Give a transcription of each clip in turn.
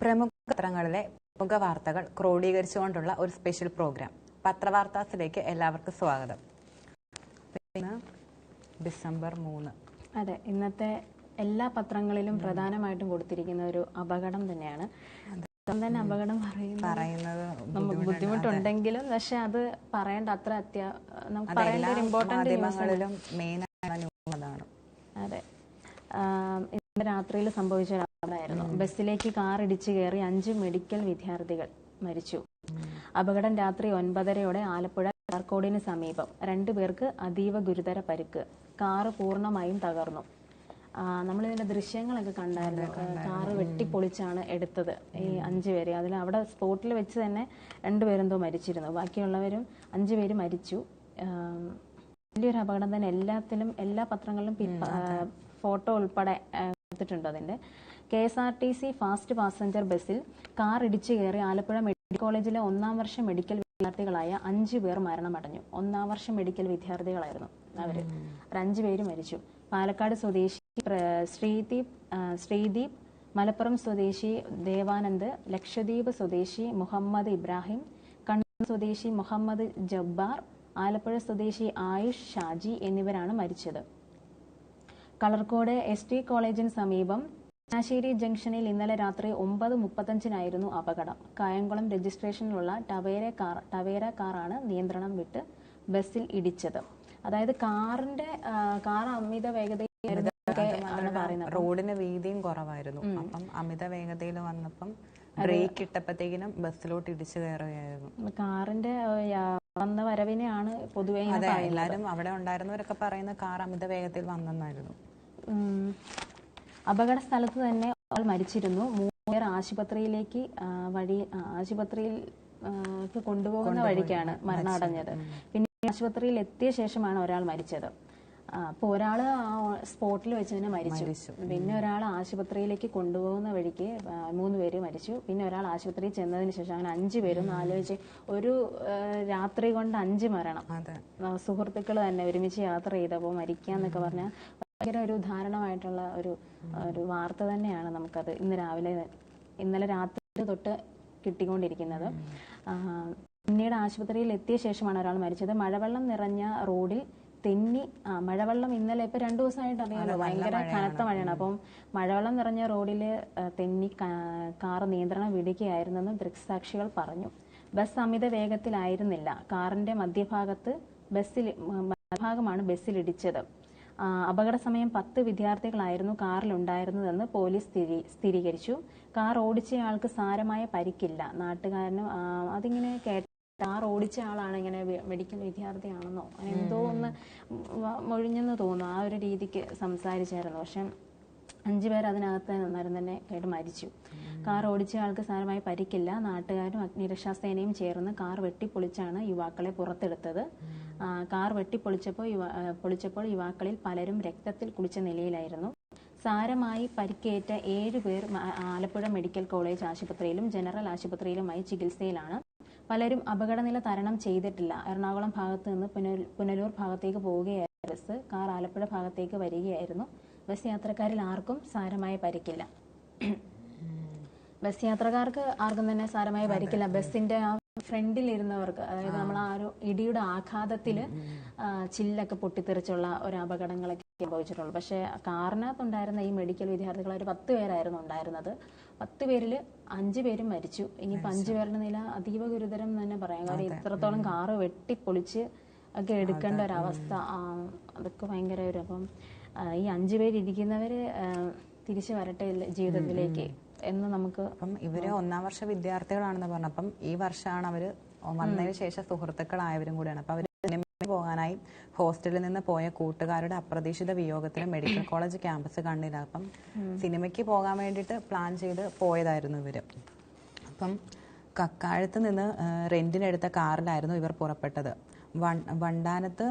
പ്രമുഖ പത്രങ്ങളിലെ പ്രമുഖ വാർത്തകൾ ക്രോഡീകരിച്ചുകൊണ്ടുള്ള ഒരു സ്പെഷ്യൽ പ്രോഗ്രാം പത്രവാർത്താസിലേക്ക് എല്ലാവർക്കും സ്വാഗതം. ഡിസംബർ 3. അതെ, ഇന്നത്തെ എല്ലാ പത്രങ്ങളിലും പ്രധാനമായിട്ടും കൊടുത്തിരിക്കുന്ന ഒരു അപകടം തന്നെയാണ്. തന്നെ അപകടം പറയുന്നത് നമുക്ക് ബുദ്ധിമുട്ടുണ്ടെങ്കിലും പക്ഷെ അത് പറയേണ്ട അത്ര നമുക്ക് പറയേണ്ട ഒരു ഇമ്പോർട്ടന്റ് മെയിൻ. അതെ, ഇന്ന് രാത്രിയിൽ സംഭവിച്ച ഒരു അപകടമായിരുന്നു. ബസ്സിലേക്ക് കാർ ഇടിച്ചു കയറി 5 മെഡിക്കൽ വിദ്യാർത്ഥികൾ മരിച്ചു. അപകടം രാത്രി 9:30 ആലപ്പുഴ കാർക്കോടിന് സമീപം. 2 പേർക്ക് അതീവ ഗുരുതര പരിക്ക്. കാറ് പൂർണ്ണമായും തകർന്നു. നമ്മളിതിന്റെ ദൃശ്യങ്ങളൊക്കെ കണ്ടായിരുന്നു. കാറ് വെട്ടിപ്പൊളിച്ചാണ് എടുത്തത് ഈ 5 പേരെ. അതിൽ അവിടെ സ്പോട്ടിൽ വെച്ച് തന്നെ 2 പേരെന്തോ മരിച്ചിരുന്നു. ബാക്കിയുള്ളവരും 5 പേര് മരിച്ചു. വലിയൊരു അപകടം തന്നെ. എല്ലാ പത്രങ്ങളിലും ഫോട്ടോ ഉൾപ്പെടെ എടുത്തിട്ടുണ്ട്. അതിന്റെ KSRTC ഫാസ്റ്റ് പാസഞ്ചർ ബസ്സിൽ കാർ ഇടിച്ചു കയറി ആലപ്പുഴ മെഡിക്കൽ കോളേജിലെ 1ാം വർഷ മെഡിക്കൽ വിദ്യാർത്ഥികളായ 5 പേർ മരണമടഞ്ഞു. 1ാം വർഷ മെഡിക്കൽ വിദ്യാർത്ഥികളായിരുന്നു അവര്. 5 പേര് മരിച്ചു. പാലക്കാട് സ്വദേശി ശ്രീദീപ്, മലപ്പുറം സ്വദേശി ദേവാനന്ദ്, ലക്ഷദ്വീപ് സ്വദേശി മുഹമ്മദ് ഇബ്രാഹിം, കണ്ണൂർ സ്വദേശി മുഹമ്മദ് ജബ്ബാർ, ആലപ്പുഴ സ്വദേശി ആയുഷ് ഷാജി എന്നിവരാണ് മരിച്ചത്. കളർക്കോട് ST കോളേജിന് സമീപം ചങ്ങനാശ്ശേരി ജംഗ്ഷനിൽ ഇന്നലെ രാത്രി 9:35 അപകടം. കായംകുളം രജിസ്ട്രേഷനിലുള്ള ടവേര കാറാണ് നിയന്ത്രണം വിട്ട് ബസ്സിൽ ഇടിച്ചത്. അതായത് കാർ അമിത വേഗതയിൽ റോഡിന് വീതിയും കുറവായിരുന്നു. അപ്പം അമിത വേഗതയിൽ വന്നപ്പം ബ്രേക്ക് ഇട്ടപ്പോഴത്തേക്കിനും ബസ്സിലോട്ട് ഇടിച്ചു കയറുകയായിരുന്നു. കാറിന്റെ വന്ന വരവിനെയാണ് പൊതുവെ എല്ലാരും അവിടെ ഉണ്ടായിരുന്നവരൊക്കെ പറയുന്ന കാർ അമിത വേഗത്തിൽ വന്നെന്നായിരുന്നു. അപകട സ്ഥലത്ത് തന്നെ ആൾ മരിച്ചിരുന്നു. 3 പേർ ആശുപത്രിയിൽ കൊണ്ടുപോകുന്ന വഴിക്കാണ് മരണമടഞ്ഞത്. പിന്നെ ആശുപത്രിയിൽ എത്തിയ ശേഷമാണ് ഒരാൾ മരിച്ചത്. അപ്പോൾ ഒരാൾ സ്പോട്ടിൽ വെച്ച് തന്നെ മരിച്ചു. പിന്നെ ഒരാൾ ആശുപത്രിയിലേക്ക് കൊണ്ടുപോകുന്ന വഴിക്ക് 3 പേര് മരിച്ചു. പിന്നെ ഒരാൾ ആശുപത്രിയിൽ ചെന്നതിന് ശേഷം അങ്ങനെ 5 പേരും. ആലോചിച്ച് ഒരു രാത്രി കൊണ്ട് 5 മരണം. സുഹൃത്തുക്കൾ തന്നെ ഒരുമിച്ച് യാത്ര ചെയ്തപ്പോൾ മരിക്കാന്നൊക്കെ പറഞ്ഞാൽ ഭയങ്കര ഒരു ദാരുണമായിട്ടുള്ള ഒരു വാർത്ത തന്നെയാണ് നമുക്കത് ഇന്നലെ രാത്രി തൊട്ട് കിട്ടിക്കൊണ്ടിരിക്കുന്നത്. പിന്നീട് ആശുപത്രിയിൽ എത്തിയ ശേഷമാണ് ഒരാൾ മരിച്ചത്. മഴവെള്ളം നിറഞ്ഞ റോഡിൽ തെന്നി മഴവെള്ളം ഇന്നലെ ഇപ്പൊ 2 ദിവസമായിട്ട് അറിയാമല്ലോ, ഭയങ്കര കനത്ത മഴയാണ്. അപ്പം മഴവെള്ളം നിറഞ്ഞ റോഡിൽ തെന്നി കാർ നിയന്ത്രണം വിടുകയായിരുന്നെന്ന് ദൃക്സാക്ഷികൾ പറഞ്ഞു. ബസ് അമിത വേഗത്തിലായിരുന്നില്ല. കാറിന്റെ മധ്യഭാഗമാണ് ബസ്സിലിടിച്ചത്. അപകട സമയം 10 വിദ്യാർത്ഥികളായിരുന്നു കാറിലുണ്ടായിരുന്നതെന്ന് പോലീസ് സ്ഥിരീകരിച്ചു. കാർ ഓടിച്ചയാൾക്ക് സാരമായ പരിക്കില്ല. നാട്ടുകാരനും അതിങ്ങനെ കാർ ഓടിച്ച ആളാണ് ഇങ്ങനെ മെഡിക്കൽ വിദ്യാർത്ഥിയാണെന്നോ അങ്ങനെ എന്തോ ഒന്ന് മൊഴിഞ്ഞെന്ന് തോന്നുന്നു. ആ ഒരു രീതിക്ക് സംസാരിച്ചായിരുന്നു. പക്ഷെ 5 പേർ അതിനകത്ത് തന്നെ കേട്ട് മരിച്ചു. കാർ ഓടിച്ച ആൾക്ക് സാരമായി പരിക്കില്ല. നാട്ടുകാരും അഗ്നിരക്ഷാസേനയും ചേർന്ന് കാർ വെട്ടിപ്പൊളിച്ചാണ് യുവാക്കളെ പുറത്തെടുത്തത്. കാർ പൊളിച്ചപ്പോൾ യുവാക്കളിൽ പലരും രക്തത്തിൽ കുളിച്ച നിലയിലായിരുന്നു. സാരമായി പരിക്കേറ്റ 7 പേർ ആലപ്പുഴ മെഡിക്കൽ കോളേജ് ആശുപത്രിയിലും ജനറൽ ആശുപത്രിയിലുമായി ചികിത്സയിലാണ്. പലരും അപകടനില തരണം ചെയ്തിട്ടില്ല. എറണാകുളം ഭാഗത്ത് നിന്ന് പുനലൂർ ഭാഗത്തേക്ക് പോവുകയായിരുന്നു ബസ്. കാർ ആലപ്പുഴ ഭാഗത്തേക്ക് വരികയായിരുന്നു. ബസ് യാത്രക്കാരിൽ ആർക്കും സാരമായ പരിക്കില്ല. ബസ് യാത്രക്കാർക്ക് ആർക്കും തന്നെ സാരമായ പരിക്കില്ല. ബസ്സിന്റെ ആ ഫ്രണ്ടിൽ ഇരുന്നവർക്ക്, അതായത് നമ്മൾ ആ ഒരു ഇടിയുടെ ആഘാതത്തിൽ ചില്ലൊക്കെ പൊട്ടിത്തെറിച്ചുള്ള ഒരു അപകടങ്ങളൊക്കെ സംഭവിച്ചിട്ടുള്ളൂ. പക്ഷെ കാറിനകത്തുണ്ടായിരുന്ന ഈ മെഡിക്കൽ വിദ്യാർത്ഥികൾ ഒരു 10 പേരായിരുന്നു ഉണ്ടായിരുന്നത്. 10 പേരിൽ 5 പേരും മരിച്ചു. ഇനിയിപ്പോൾ 5 പേരുടെ നില അതീവ ഗുരുതരം എന്ന് തന്നെ പറയാം. കാര്യം ഇത്രത്തോളം കാറ് വെട്ടിപ്പൊളിച്ച് ഒക്കെ എടുക്കേണ്ട ഒരവസ്ഥ, അതൊക്കെ ഭയങ്കര ഒരു. അപ്പം ഈ 5 പേരിരിക്കുന്നവര് തിരിച്ചു വരട്ടെ ജീവിതത്തിലേക്ക് എന്ന് നമുക്ക്. അപ്പം ഇവര് 1ാം വർഷ വിദ്യാർത്ഥികളാണെന്ന് പറഞ്ഞു. അപ്പം ഈ വർഷമാണ് അവര് വന്നതിന് ശേഷം സുഹൃത്തുക്കളായവരും കൂടെയാണ്. അപ്പൊ അവര് സിനിമയ്ക്ക് പോകാനായി ഹോസ്റ്റലിൽ നിന്ന് പോയ കൂട്ടുകാരുടെ അപ്രതീക്ഷിത വിയോഗത്തിന് മെഡിക്കൽ കോളേജ് ക്യാമ്പസ് കണ്ടില്ല. അപ്പം സിനിമയ്ക്ക് പോകാൻ വേണ്ടിയിട്ട് പ്ലാൻ ചെയ്ത് പോയതായിരുന്നു ഇവര്. അപ്പം കക്കാഴത്ത് നിന്ന് റെന്റിനെടുത്ത കാറിലായിരുന്നു ഇവർ പുറപ്പെട്ടത്. വണ്ടാനത്ത്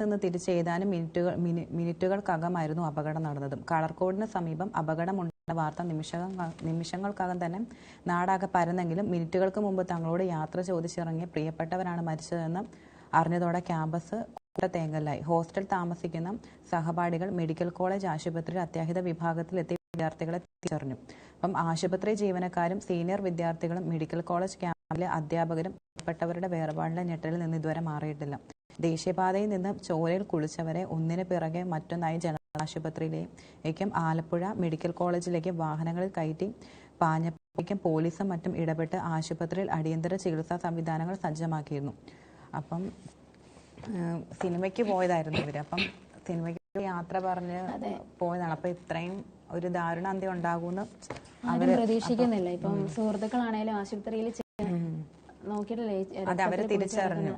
നിന്ന് തിരിച്ച് ഏതാനും മിനിറ്റുകൾക്കകമായിരുന്നു അപകടം നടന്നതും. കളർക്കോടിന് സമീപം അപകടമുണ്ടായ വാർത്ത നിമിഷങ്ങൾക്കകം തന്നെ നാടാകെ പരന്നെങ്കിലും മിനിറ്റുകൾക്ക് മുമ്പ് തങ്ങളോട് യാത്ര ചോദിച്ചിറങ്ങിയ പ്രിയപ്പെട്ടവരാണ് മരിച്ചതെന്ന് അറിഞ്ഞതോടെ ക്യാമ്പസ് തേങ്ങലായി. ഹോസ്റ്റൽ താമസിക്കുന്ന സഹപാഠികൾ മെഡിക്കൽ കോളേജ് ആശുപത്രിയിൽ അത്യാഹിത വിഭാഗത്തിലെത്തി വിദ്യാർത്ഥികളെ തിരിച്ചറിഞ്ഞു. അപ്പം ആശുപത്രി ജീവനക്കാരും സീനിയർ വിദ്യാർത്ഥികളും മെഡിക്കൽ കോളേജ് ക്യാമ്പിലെ അധ്യാപകരും ഉൾപ്പെട്ടവരുടെ വേർപാടിന്റെ ഞെട്ടലിൽ നിന്ന് ഇതുവരെ മാറിയിട്ടില്ല. ദേശീയപാതയിൽ നിന്ന് ചോരയിൽ കുളിച്ചവരെ ഒന്നിനു പിറകെ മറ്റൊന്നായി ജനറൽ ആശുപത്രിയിലേക്കും ആലപ്പുഴ മെഡിക്കൽ കോളേജിലേക്ക് വാഹനങ്ങളിൽ കയറ്റി പാഞ്ഞപ്പോഴേക്കും പോലീസും മറ്റും ഇടപെട്ട് ആശുപത്രിയിൽ അടിയന്തര ചികിത്സാ സംവിധാനങ്ങൾ സജ്ജമാക്കിയിരുന്നു. അപ്പം സിനിമയ്ക്ക് പോയതായിരുന്നു ഇവര്. അപ്പം സിനിമയ്ക്ക് യാത്ര പറഞ്ഞ് പോയതാണ്. അപ്പൊ ഇത്രയും ഒരു ദാരുണാന്ത്യം ഉണ്ടാകുമെന്ന് ആരും പ്രതീക്ഷിക്കുന്നില്ല. ഇപ്പം സുഹൃത്തുക്കളാണേലും ആശുപത്രിയിൽ നോക്കിയിട്ടില്ലേ അതെ, അവര് തിരിച്ചറിഞ്ഞു.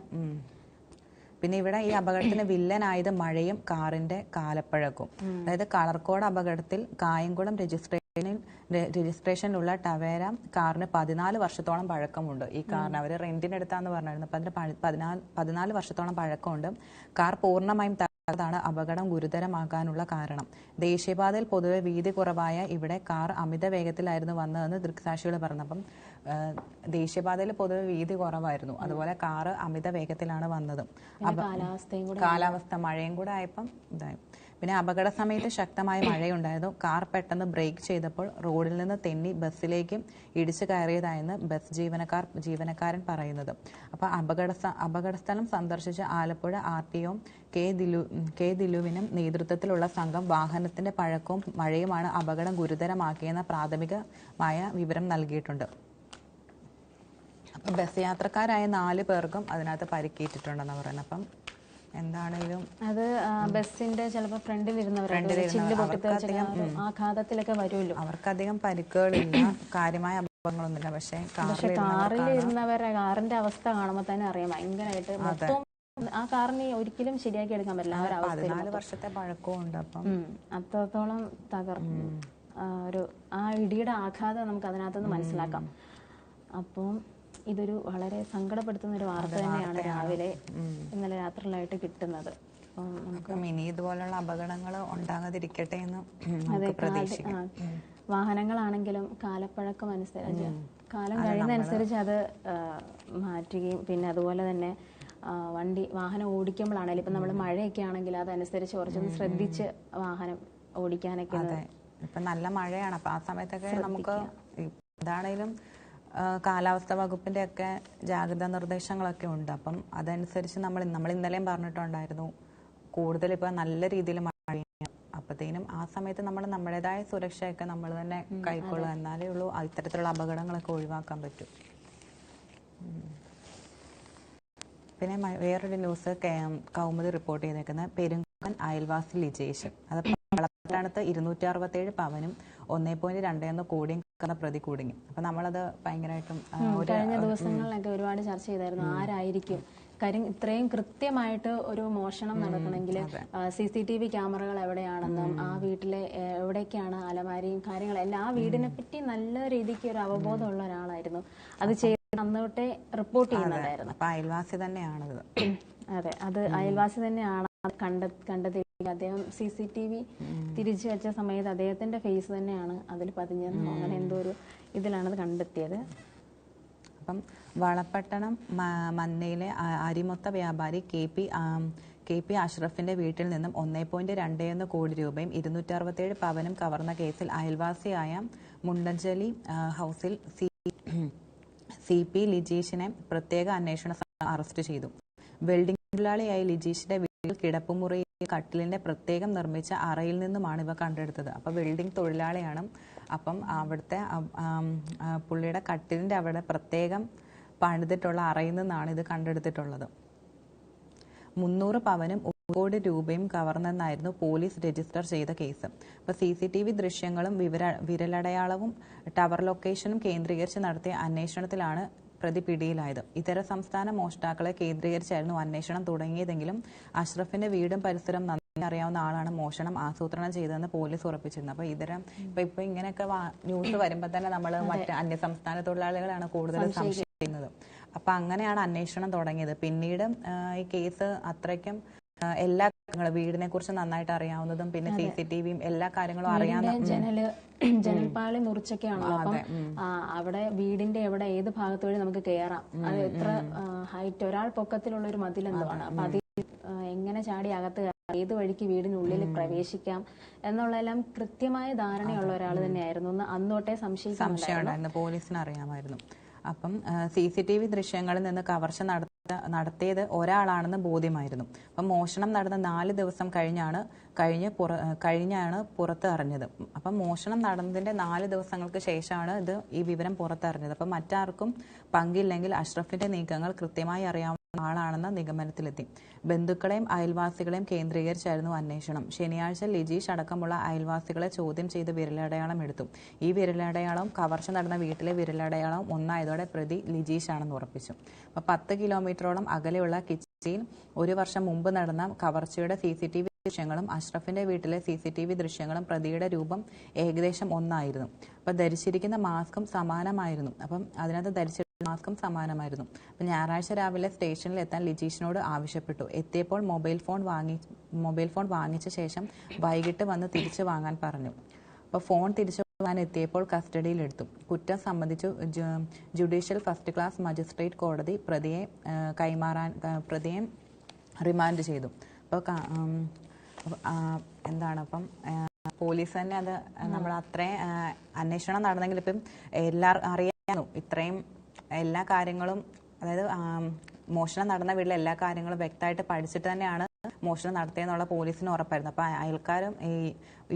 പിന്നെ ഇവിടെ ഈ അപകടത്തിന് വില്ലനായത് മഴയും കാറിന്റെ കാലപ്പഴക്കവും. അതായത് കളർക്കോട് അപകടത്തിൽ കായംകുളം രജിസ്ട്രേഷനിലുള്ള ടവേര കാറിന് 14 വർഷത്തോളം പഴക്കമുണ്ട്. ഈ കാറിന് അവര് റെന്റിനെടുത്താന്ന് പറഞ്ഞിരുന്നു. അപ്പൊ അതിന് 14 വർഷത്തോളം പഴക്കമുണ്ട്. കാർ പൂർണ്ണമായും ാണ് അപകടം ഗുരുതരമാകാനുള്ള കാരണം. ദേശീയപാതയിൽ പൊതുവെ വീതി കുറവായ ഇവിടെ കാർ അമിത വേഗത്തിലായിരുന്നു വന്നതെന്ന് ദൃക്സാക്ഷികൾ പറഞ്ഞു. അപ്പം ദേശീയപാതയിൽ പൊതുവെ വീതി കുറവായിരുന്നു, അതുപോലെ കാറ് അമിത വേഗത്തിലാണ് വന്നത്. കാലാവസ്ഥ മഴയും കൂടെ ആയപ്പം ഇതായി. പിന്നെ അപകട സമയത്ത് ശക്തമായ മഴയുണ്ടായിരുന്നു. കാർ പെട്ടെന്ന് ബ്രേക്ക് ചെയ്തപ്പോൾ റോഡിൽ നിന്ന് തെന്നി ബസ്സിലേക്ക് ഇടിച്ചു കയറിയതായെന്ന് ബസ് ജീവനക്കാരൻ പറയുന്നത്. അപ്പൊ അപകടസ്ഥലം സന്ദർശിച്ച ആലപ്പുഴ RTO കെ ദിലുവിനും നേതൃത്വത്തിലുള്ള സംഘം വാഹനത്തിന്റെ പഴക്കവും മഴയുമാണ് അപകടം ഗുരുതരമാക്കിയെന്ന പ്രാഥമികമായ വിവരം നൽകിയിട്ടുണ്ട്. അപ്പം ബസ് യാത്രക്കാരായ 4 പേർക്കും അതിനകത്ത് പരിക്കേറ്റിട്ടുണ്ടെന്ന് പറയുന്നത്. അപ്പം എന്താണെങ്കിലും അത് ബസ്സിന്റെ ചിലപ്പോൾ ആഘാതത്തിലൊക്കെ വരുമല്ലോ. അവർക്കധികം പരിക്കുകളില്ല, കാര്യമായ അപകടങ്ങളൊന്നുമില്ല. പക്ഷെ കാറിൽ ഇരുന്നവരെ കാറിന്റെ അവസ്ഥ കാണുമ്പോൾ തന്നെ അറിയാം ഭയങ്കരമായിട്ട്. മൊത്തം ആ കാറിന് ഒരിക്കലും ശരിയാക്കി എടുക്കാൻ പറ്റില്ല. 14 വർഷത്തെ പഴക്കവും ഉണ്ട്. അപ്പം അത്രത്തോളം ആ ഇടിയുടെ ആഘാതം നമുക്ക് അതിനകത്തുനിന്ന് മനസ്സിലാക്കാം. അപ്പം ഇതൊരു വളരെ സങ്കടപ്പെടുത്തുന്ന ഒരു വാർത്ത തന്നെയാണ് രാവിലെ ഇന്നലെ രാത്രിയിലായിട്ട് കിട്ടുന്നത്. ഇനി ഇതുപോലുള്ള അപകടങ്ങൾ ഉണ്ടാകാതിരിക്കട്ടെ എന്ന് പ്രതീക്ഷിക്കാം. വാഹനങ്ങളാണെങ്കിലും കാലപ്പഴക്കം അനുസരിച്ച് കാലം കഴിയുന്നതനുസരിച്ച് അത് മാറ്റുകയും പിന്നെ അതുപോലെ തന്നെ വാഹനം ഓടിക്കുമ്പോഴാണെങ്കിലും ഇപ്പം നമ്മൾ മഴയൊക്കെ ആണെങ്കിൽ അതനുസരിച്ച് കുറച്ചൊന്ന് ശ്രദ്ധിച്ച് വാഹനം ഓടിക്കാനൊക്കെ. ഇപ്പൊ നല്ല മഴയാണ്, അപ്പൊ ആ സമയത്തൊക്കെ നമുക്ക് എന്താണേലും കാലാവസ്ഥാ വകുപ്പിന്റെ ഒക്കെ ജാഗ്രതാ നിർദ്ദേശങ്ങളൊക്കെ ഉണ്ട്. അപ്പം അതനുസരിച്ച് നമ്മൾ ഇന്നലെയും പറഞ്ഞിട്ടുണ്ടായിരുന്നു കൂടുതൽ ഇപ്പൊ നല്ല രീതിയിൽ മഴ. അപ്പത്തേനും ആ സമയത്ത് നമ്മൾ നമ്മുടേതായ സുരക്ഷയൊക്കെ നമ്മൾ തന്നെ കൈക്കൊള്ളുക, എന്നാലേ ഉള്ളൂ ഇത്തരത്തിലുള്ള അപകടങ്ങളൊക്കെ ഒഴിവാക്കാൻ പറ്റും. പിന്നെ വേറൊരു ന്യൂസ് കൗമുദി റിപ്പോർട്ട് ചെയ്തേക്കുന്ന പെരുങ്കുന്നൻ അയൽവാസി ലിജേഷ്. അത് വളപട്ടണത്ത് 267 പവനും 1.2 കോടിയും പ്രതി കുടുങ്ങി. അപ്പൊ നമ്മളത് ഭയങ്കരമായിട്ടും കഴിഞ്ഞ ദിവസങ്ങളിലൊക്കെ ഒരുപാട് ചർച്ച ചെയ്തായിരുന്നു ആരായിരിക്കും. കാര്യം ഇത്രയും കൃത്യമായിട്ട് ഒരു മോഷണം നടക്കണമെങ്കിൽ CCTV ക്യാമറകൾ എവിടെയാണെന്നും ആ വീട്ടിലെ എവിടേക്കാണ് അലമാരിയും കാര്യങ്ങളെല്ലാം ആ വീടിനെ പറ്റി നല്ല രീതിക്ക് ഒരു അവബോധമുള്ള ഒരാളായിരുന്നു. അത് ചെയ്ത് അന്നോട്ടെ റിപ്പോർട്ട് ചെയ്യുന്നുണ്ടായിരുന്നു. അയൽവാസി തന്നെയാണത്. അതെ, അത് അയൽവാസി തന്നെയാണ് കണ്ടെത്തി. അദ്ദേഹം CCTV തിരിച്ചു വെച്ച സമയത്ത് അദ്ദേഹത്തിന്റെ ഫേസ് തന്നെയാണ് അതിൽ പതിഞ്ഞെന്നോ അങ്ങനെ എന്തോ ഒരു ഇതിലാണത് കണ്ടെത്തിയത്. അപ്പം വളപട്ടണം മന്നയിലെ അരിമൊത്ത വ്യാപാരി KP അഷ്റഫിന്റെ വീട്ടിൽ നിന്നും 1.2 കോടി രൂപയും 267 പവനും കവർന്ന കേസിൽ അയൽവാസിയായ മുണ്ടഞ്ചേരി ഹൗസിൽ CP ലിജീഷിനെ പ്രത്യേക അന്വേഷണ സംഘം അറസ്റ്റ് ചെയ്തു. വെൽഡിംഗ് തൊഴിലാളിയായ ലിജീഷിന്റെ വീട്ടിൽ കിടപ്പുമുറി കട്ടിലിന്റെ പ്രത്യേകം നിർമ്മിച്ച അറയിൽ നിന്നുമാണ് ഇവ കണ്ടെടുത്തത്. അപ്പൊ വെൽഡിംഗ് തൊഴിലാളിയാണ്. അപ്പം അവിടുത്തെ പുള്ളിയുടെ കട്ടിലിന്റെ അവിടെ പ്രത്യേകം പണിതിട്ടുള്ള അറയിൽ നിന്നാണ് ഇത് കണ്ടെടുത്തിട്ടുള്ളത്. 300 പവനും 1 കോടി രൂപയും കവർന്നെന്നായിരുന്നു പോലീസ് രജിസ്റ്റർ ചെയ്ത കേസ്. അപ്പൊ CCTV ദൃശ്യങ്ങളും വിരലടയാളവും ടവർ ലൊക്കേഷനും കേന്ദ്രീകരിച്ച് നടത്തിയ അന്വേഷണത്തിലാണ് പ്രതി പിടിയിലായത്. ഇതര സംസ്ഥാന മോഷ്ടാക്കളെ കേന്ദ്രീകരിച്ചായിരുന്നു അന്വേഷണം തുടങ്ങിയതെങ്കിലും അഷ്റഫിന്റെ വീടും പരിസരം നന്നായി അറിയാവുന്ന ആളാണ് മോഷണം ആസൂത്രണം ചെയ്തതെന്ന് പോലീസ് ഉറപ്പിച്ചിരുന്നു. അപ്പൊ ഇപ്പൊ ഇങ്ങനെയൊക്കെ ന്യൂസ് വരുമ്പോൾ തന്നെ നമ്മൾ മറ്റ് അന്യസംസ്ഥാന തൊഴിലാളികളാണ് കൂടുതൽ സംശയിക്കുന്നത്. അപ്പൊ അങ്ങനെയാണ് അന്വേഷണം തുടങ്ങിയത്. പിന്നീട് ഈ കേസ് അത്രയ്ക്കും എല്ലാ കാര്യങ്ങളും വീടിനെ കുറിച്ച് നന്നായിട്ട് അറിയാവുന്നതും പിന്നെ CCTVയും എല്ലാ കാര്യങ്ങളും അറിയാവുന്ന ജനൽപ്പാളി മുറിച്ചൊക്കെയാണല്ലോ. അപ്പം അവിടെ വീടിന്റെ എവിടെ ഏത് ഭാഗത്ത് വഴി നമുക്ക് കയറാം. അത് എത്ര ഹൈറ്റ് ഒരാൾ പൊക്കത്തിലുള്ള ഒരു മതിലെന്തോ ആണ്. അപ്പൊ അതിൽ എങ്ങനെ ചാടി അകത്ത് ഏത് വഴിക്ക് വീടിനുള്ളിൽ പ്രവേശിക്കാം എന്നുള്ളതെല്ലാം കൃത്യമായ ധാരണയുള്ള ഒരാൾ തന്നെയായിരുന്നു എന്ന് അന്നോട്ടേ സംശയമുണ്ടായിരുന്നു, പോലീസിന് അറിയാമായിരുന്നു. അപ്പം CCTV ദൃശ്യങ്ങളിൽ നിന്ന് കവർച്ച നടത്തിയത് ഒരാളാണെന്ന് ബോധ്യമായിരുന്നു. അപ്പം മോഷണം നടന്ന 4 ദിവസം കഴിഞ്ഞാണ് പുറത്ത് അറിഞ്ഞത്. അപ്പം മോഷണം നടന്നതിന്റെ 4 ദിവസങ്ങൾക്ക് ശേഷമാണ് ഈ വിവരം പുറത്തറിഞ്ഞത്. അപ്പം മറ്റാർക്കും പങ്കില്ലെങ്കിൽ അഷ്റഫിന്റെ നീക്കങ്ങൾ കൃത്യമായി അറിയാവുന്ന ആളാണെന്ന നിഗമനത്തിലെത്തി. ബന്ധുക്കളെയും അയൽവാസികളെയും കേന്ദ്രീകരിച്ചായിരുന്നു അന്വേഷണം. ശനിയാഴ്ച ലിജീഷ് അടക്കമുള്ള അയൽവാസികളെ ചോദ്യം ചെയ്ത് വിരലടയാളം എടുത്തു. ഈ വിരലടയാളവും കവർച്ച നടന്ന വീട്ടിലെ വിരലടയാളവും ഒന്നായതോടെ പ്രതി ലിജീഷ് ആണെന്ന് ഉറപ്പിച്ചു. അപ്പോൾ 10 കിലോമീറ്ററോളം അകലെയുള്ള കിച്ചിയിൽ 1 വർഷം മുമ്പ് നടന്ന കവർച്ചയുടെ CCTV ദൃശ്യങ്ങളും അഷ്റഫിന്റെ വീട്ടിലെ CCTV ദൃശ്യങ്ങളും പ്രതിയുടെ രൂപം ഏകദേശം ഒന്നായിരുന്നു. അപ്പം ധരിച്ചിരിക്കുന്ന മാസ്കും സമാനമായിരുന്നു. അപ്പം മാസ്കും സമാനമായിരുന്നു. അപ്പം ഞായറാഴ്ച രാവിലെ സ്റ്റേഷനിൽ എത്താൻ ലിജീഷിനോട് ആവശ്യപ്പെട്ടു. എത്തിയപ്പോൾ മൊബൈൽ ഫോൺ വാങ്ങിച്ച ശേഷം വൈകിട്ട് വന്ന് തിരിച്ചു വാങ്ങാൻ പറഞ്ഞു. അപ്പോൾ ഫോൺ തിരിച്ചു വാങ്ങാൻ എത്തിയപ്പോൾ കസ്റ്റഡിയിലെടുത്തു. കുറ്റം സംബന്ധിച്ചു ജുഡീഷ്യൽ ഫസ്റ്റ് ക്ലാസ് മജിസ്ട്രേറ്റ് കോടതി പ്രതിയെ റിമാൻഡ് ചെയ്തു. അപ്പോൾ അപ്പം പോലീസ് തന്നെ അത് നമ്മൾ അത്രയും അന്വേഷണം നടന്നെങ്കിൽ ഇപ്പം അറിയാമായിരുന്നു ഇത്രയും എല്ലാ കാര്യങ്ങളും, അതായത് മോഷണം നടന്ന വീട്ടിലെ എല്ലാ കാര്യങ്ങളും വ്യക്തമായിട്ട് പഠിച്ചിട്ട് തന്നെയാണ് മോഷണം നടത്തിയെന്നുള്ള പോലീസിന് ഉറപ്പായിരുന്നു. അപ്പോൾ അയൽക്കാരും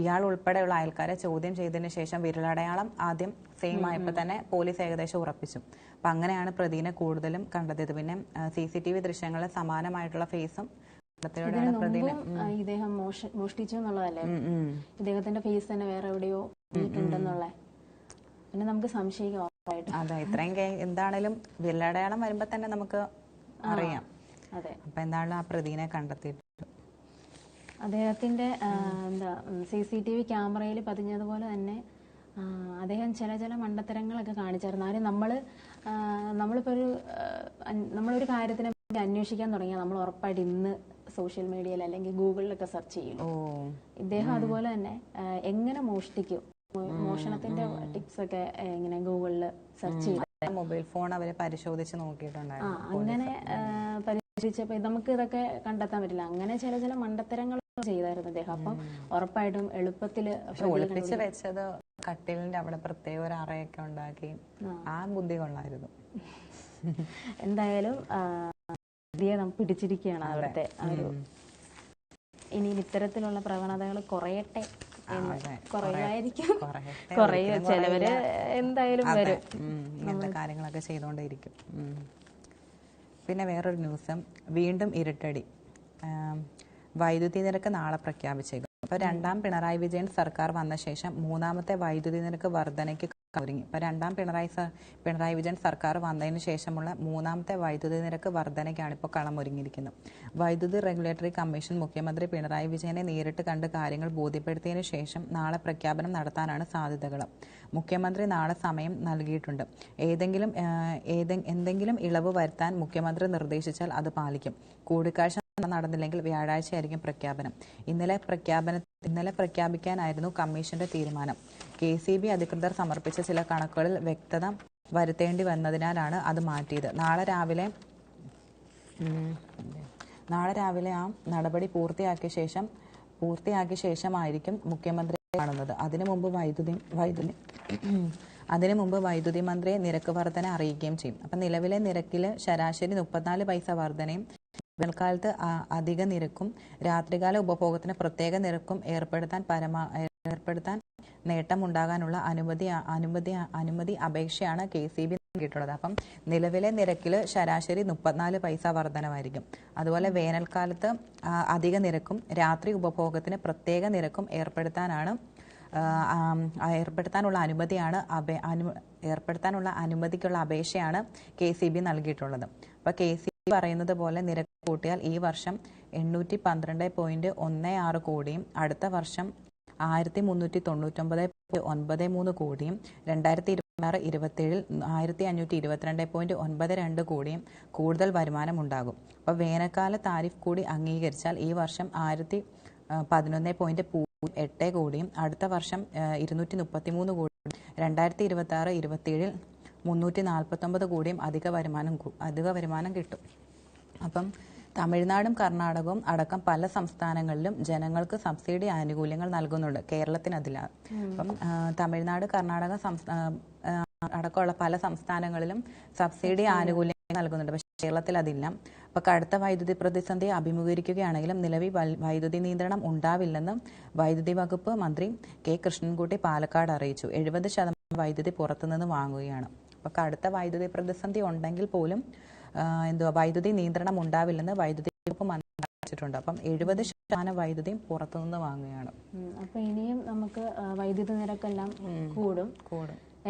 ഇയാൾ ഉൾപ്പെടെയുള്ള അയൽക്കാരെ ചോദ്യം ചെയ്തതിന് ശേഷം വിരലടയാളം ആദ്യം സെയിം ആയപ്പോൾ തന്നെ പോലീസ് ഏകദേശം ഉറപ്പിച്ചു. അപ്പം അങ്ങനെയാണ് പ്രതിനെ കൂടുതലും കണ്ടെത്തിയത്. പിന്നെ CCTV ദൃശ്യങ്ങളിൽ സമാനമായിട്ടുള്ള ഫേസും ഇദ്ദേഹം മോഷ്ടിച്ചു എന്നുള്ളതല്ലേ, ഇദ്ദേഹത്തിന്റെ ഫേസ് തന്നെ വേറെ എവിടെയോ ഉണ്ടെന്നുള്ള പിന്നെ നമുക്ക് സംശയിക്കാം. അതെ, ഇത്രയും എന്താണേലും വിരലടയാളം വരുമ്പോ തന്നെ നമുക്ക് അറിയാം. അതെ, അപ്പൊ എന്താണല്ലോ ആ പ്രതിനെ കണ്ടെത്തിയിട്ടുണ്ട്. അദ്ദേഹത്തിന്റെ CCTV ക്യാമറയിൽ പതിഞ്ഞതുപോലെ തന്നെ അദ്ദേഹം ചില മണ്ടത്തരങ്ങളൊക്കെ കാണിച്ചായിരുന്നു. ആരും നമ്മളൊരു കാര്യത്തിനെ പറ്റി അന്വേഷിക്കാൻ തുടങ്ങിയാൽ നമ്മൾ ഉറപ്പായിട്ട് ഇന്ന് സോഷ്യൽ മീഡിയയിൽ അല്ലെങ്കിൽ ഗൂഗിളിലൊക്കെ സെർച്ച് ചെയ്യും. ഇദ്ദേഹം അതുപോലെ തന്നെ എങ്ങനെ മോഷ്ടിക്കും, മോഷണത്തിന്റെ ടിപ്സ് ഒക്കെ ഇങ്ങനെ ഗൂഗിളിൽ സെർച്ച് ചെയ്യും. മൊബൈൽ ഫോൺ അവരെ പരിശോധിച്ച് നോക്കിയിട്ടുണ്ടായിരുന്നു. അങ്ങനെ പരിശോധിച്ചപ്പോ നമുക്ക് ഇതൊക്കെ കണ്ടെത്താൻ പറ്റില്ല. അങ്ങനെ ചില മണ്ടത്തരങ്ങൾ ചെയ്തായിരുന്നു അദ്ദേഹം. അപ്പം ഉറപ്പായിട്ടും എളുപ്പത്തില് ഒളിപ്പിച്ച് വെച്ചത് കട്ടിലിന്റെ അവിടെ പ്രത്യേക ഒരു അറയൊക്കെ ഉണ്ടാക്കി ആ ബുദ്ധി കൊള്ളായിരുന്നു. എന്തായാലും പിടിച്ചിരിക്കുകയാണ് അവിടുത്തെ ഇനി ഇത്തരത്തിലുള്ള പ്രവണതകൾ കുറയട്ടെ, കുറയായിരിക്കും, ചിലവര് എന്തായാലും വരും, ഇങ്ങനത്തെ കാര്യങ്ങളൊക്കെ ചെയ്തുകൊണ്ടേയിരിക്കും. പിന്നെ വേറൊരു ന്യൂസ്, വീണ്ടും ഇരുട്ടടി. വൈദ്യുതി നിരക്ക് നാളെ പ്രഖ്യാപിച്ചേക്കും. അപ്പോൾ 2ാം പിണറായി വിജയൻ സർക്കാർ വന്ന ശേഷം 3ാമത്തെ വൈദ്യുതി നിരക്ക് വർധനയ്ക്ക് ഒരുങ്ങി. ഇപ്പോൾ 2ാം പിണറായി വിജയൻ സർക്കാർ വന്നതിന് ശേഷമുള്ള 3ാമത്തെ വൈദ്യുതി നിരക്ക് വർധനയ്ക്കാണ് ഇപ്പോൾ കളമൊരുങ്ങിയിരിക്കുന്നത്. വൈദ്യുതി റെഗുലേറ്ററി കമ്മീഷൻ മുഖ്യമന്ത്രി പിണറായി വിജയനെ നേരിട്ട് കണ്ട് കാര്യങ്ങൾ ബോധ്യപ്പെടുത്തിയതിനു ശേഷം നാളെ പ്രഖ്യാപനം നടത്താനാണ് സാധ്യതകൾ. മുഖ്യമന്ത്രി നാളെ സമയം നൽകിയിട്ടുണ്ട്. എന്തെങ്കിലും ഇളവ് വരുത്താൻ മുഖ്യമന്ത്രി നിർദ്ദേശിച്ചാൽ അത് പാലിക്കും. കൂടിക്കാഴ്ച നടന്നില്ലെങ്കിൽ വ്യാഴാഴ്ചയായിരിക്കും പ്രഖ്യാപനം. ഇന്നലെ പ്രഖ്യാപിക്കാനായിരുന്നു കമ്മീഷന്റെ തീരുമാനം. KCB അധികൃതർ സമർപ്പിച്ച ചില കണക്കുകളിൽ വ്യക്തത വരുത്തേണ്ടി വന്നതിനാലാണ് അത് മാറ്റിയത്. നാളെ രാവിലെ ആ നടപടി പൂർത്തിയാക്കിയ ശേഷമായിരിക്കും മുഖ്യമന്ത്രി കാണുന്നത്. അതിനു മുമ്പ് വൈദ്യുതി മന്ത്രിയെ നിരക്ക് വർധന അറിയിക്കുകയും ചെയ്യും. അപ്പം നിലവിലെ നിരക്കിൽ ശരാശരി 34 പൈസ വർധനയും വേനൽക്കാലത്ത് അധിക നിരക്കും രാത്രികാല ഉപഭോഗത്തിന് പ്രത്യേക നിരക്കും ഏർപ്പെടുത്താൻ നേട്ടമുണ്ടാകാനുള്ള അനുമതി അപേക്ഷയാണ് KCB നൽകിയിട്ടുള്ളത്. അപ്പം നിലവിലെ നിരക്കിൽ ശരാശരി 34 പൈസ വർധനമായിരിക്കും. അതുപോലെ വേനൽക്കാലത്ത് അധിക നിരക്കും രാത്രി ഉപഭോഗത്തിന് പ്രത്യേക നിരക്കും ഏർപ്പെടുത്താനുള്ള അനുമതിക്കുള്ള അപേക്ഷയാണ് KCB നൽകിയിട്ടുള്ളത്. അപ്പോൾ KCB പറയുന്നത് പോലെ നിരക്ക് കൂട്ടിയാൽ ഈ വർഷം 812.16 കോടിയും അടുത്ത വർഷം 1399.93 കോടിയും 2026-27 1522.92 കോടിയും കൂടുതൽ വരുമാനമുണ്ടാകും. അപ്പോൾ വേനൽക്കാല താരിഫ് കൂടി അംഗീകരിച്ചാൽ ഈ വർഷം 11.08 കോടിയും അടുത്ത വർഷം 233 കോടിയും 2026-27 349 കോടിയും അധിക വരുമാനം കിട്ടും. അപ്പം തമിഴ്നാടും കർണാടകവും അടക്കം പല സംസ്ഥാനങ്ങളിലും ജനങ്ങൾക്ക് സബ്സിഡി ആനുകൂല്യങ്ങൾ നൽകുന്നുണ്ട്. കേരളത്തിന് അതില്ല. അപ്പം തമിഴ്നാട്, കർണാടക അടക്കമുള്ള പല സംസ്ഥാനങ്ങളിലും സബ്സിഡി ആനുകൂല്യങ്ങൾ നൽകുന്നുണ്ട്. പക്ഷേ കേരളത്തിൽ അതില്ല. അപ്പോൾ കടുത്ത വൈദ്യുതി പ്രതിസന്ധി അഭിമുഖീകരിക്കുകയാണെങ്കിലും നിലവിൽ വൈദ്യുതി നിയന്ത്രണം ഉണ്ടാവില്ലെന്ന് വൈദ്യുതി വകുപ്പ് മന്ത്രി കെ കൃഷ്ണൻകുട്ടി പാലക്കാട് അറിയിച്ചു. 70% വൈദ്യുതി പുറത്തുനിന്ന് വാങ്ങുകയാണ്. അപ്പോൾ കടുത്ത വൈദ്യുതി പ്രതിസന്ധി ഉണ്ടെങ്കിൽ പോലും വൈദ്യുതി നിയന്ത്രണം ഉണ്ടാവില്ലെന്ന് വൈദ്യുതി വകുപ്പ് മന്ത്രി അറിയിച്ചിട്ടുണ്ട്. അപ്പം 70% വൈദ്യുതിയും പുറത്തുനിന്ന് വാങ്ങുകയാണ്. അപ്പൊ ഇനിയും നമുക്ക് വൈദ്യുതി നിരക്കെല്ലാം കൂടും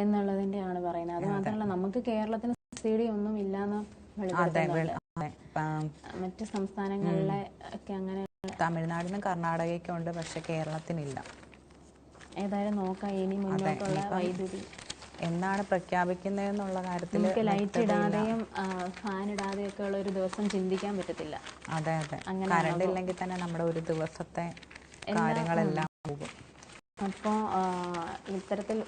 എന്നുള്ളതിന്റെയാണ് പറയുന്നത്. അത് മാത്രമല്ല, നമുക്ക് കേരളത്തിന് സബ്സിഡി ഒന്നും ഇല്ലാന്ന് മറ്റ് സംസ്ഥാനങ്ങളിലെ ഒക്കെ അങ്ങനെ തമിഴ്നാടിനും കർണാടകയ്ക്കും ഉണ്ട്, പക്ഷെ കേരളത്തിനില്ല. ഏതായാലും നോക്കാം ഇനി മുന്നോട്ടുള്ള വൈദ്യുതി എന്നാണ് പ്രഖ്യാപിക്കുന്നതെന്നുള്ള കാര്യത്തിൽ ലൈറ്റ് ഇടാതെയും ഫാൻ ഇടാതെയും ഒക്കെ ഉള്ള ഒരു ദിവസം ചിന്തിക്കാൻ പറ്റത്തില്ല. അതെ, കറണ്ട് ഇല്ലെങ്കിൽ തന്നെ നമ്മുടെ ഒരു ദിവസത്തെ കാര്യങ്ങളെല്ലാം പോകും. അപ്പോൾ ഇത്തരത്തിൽ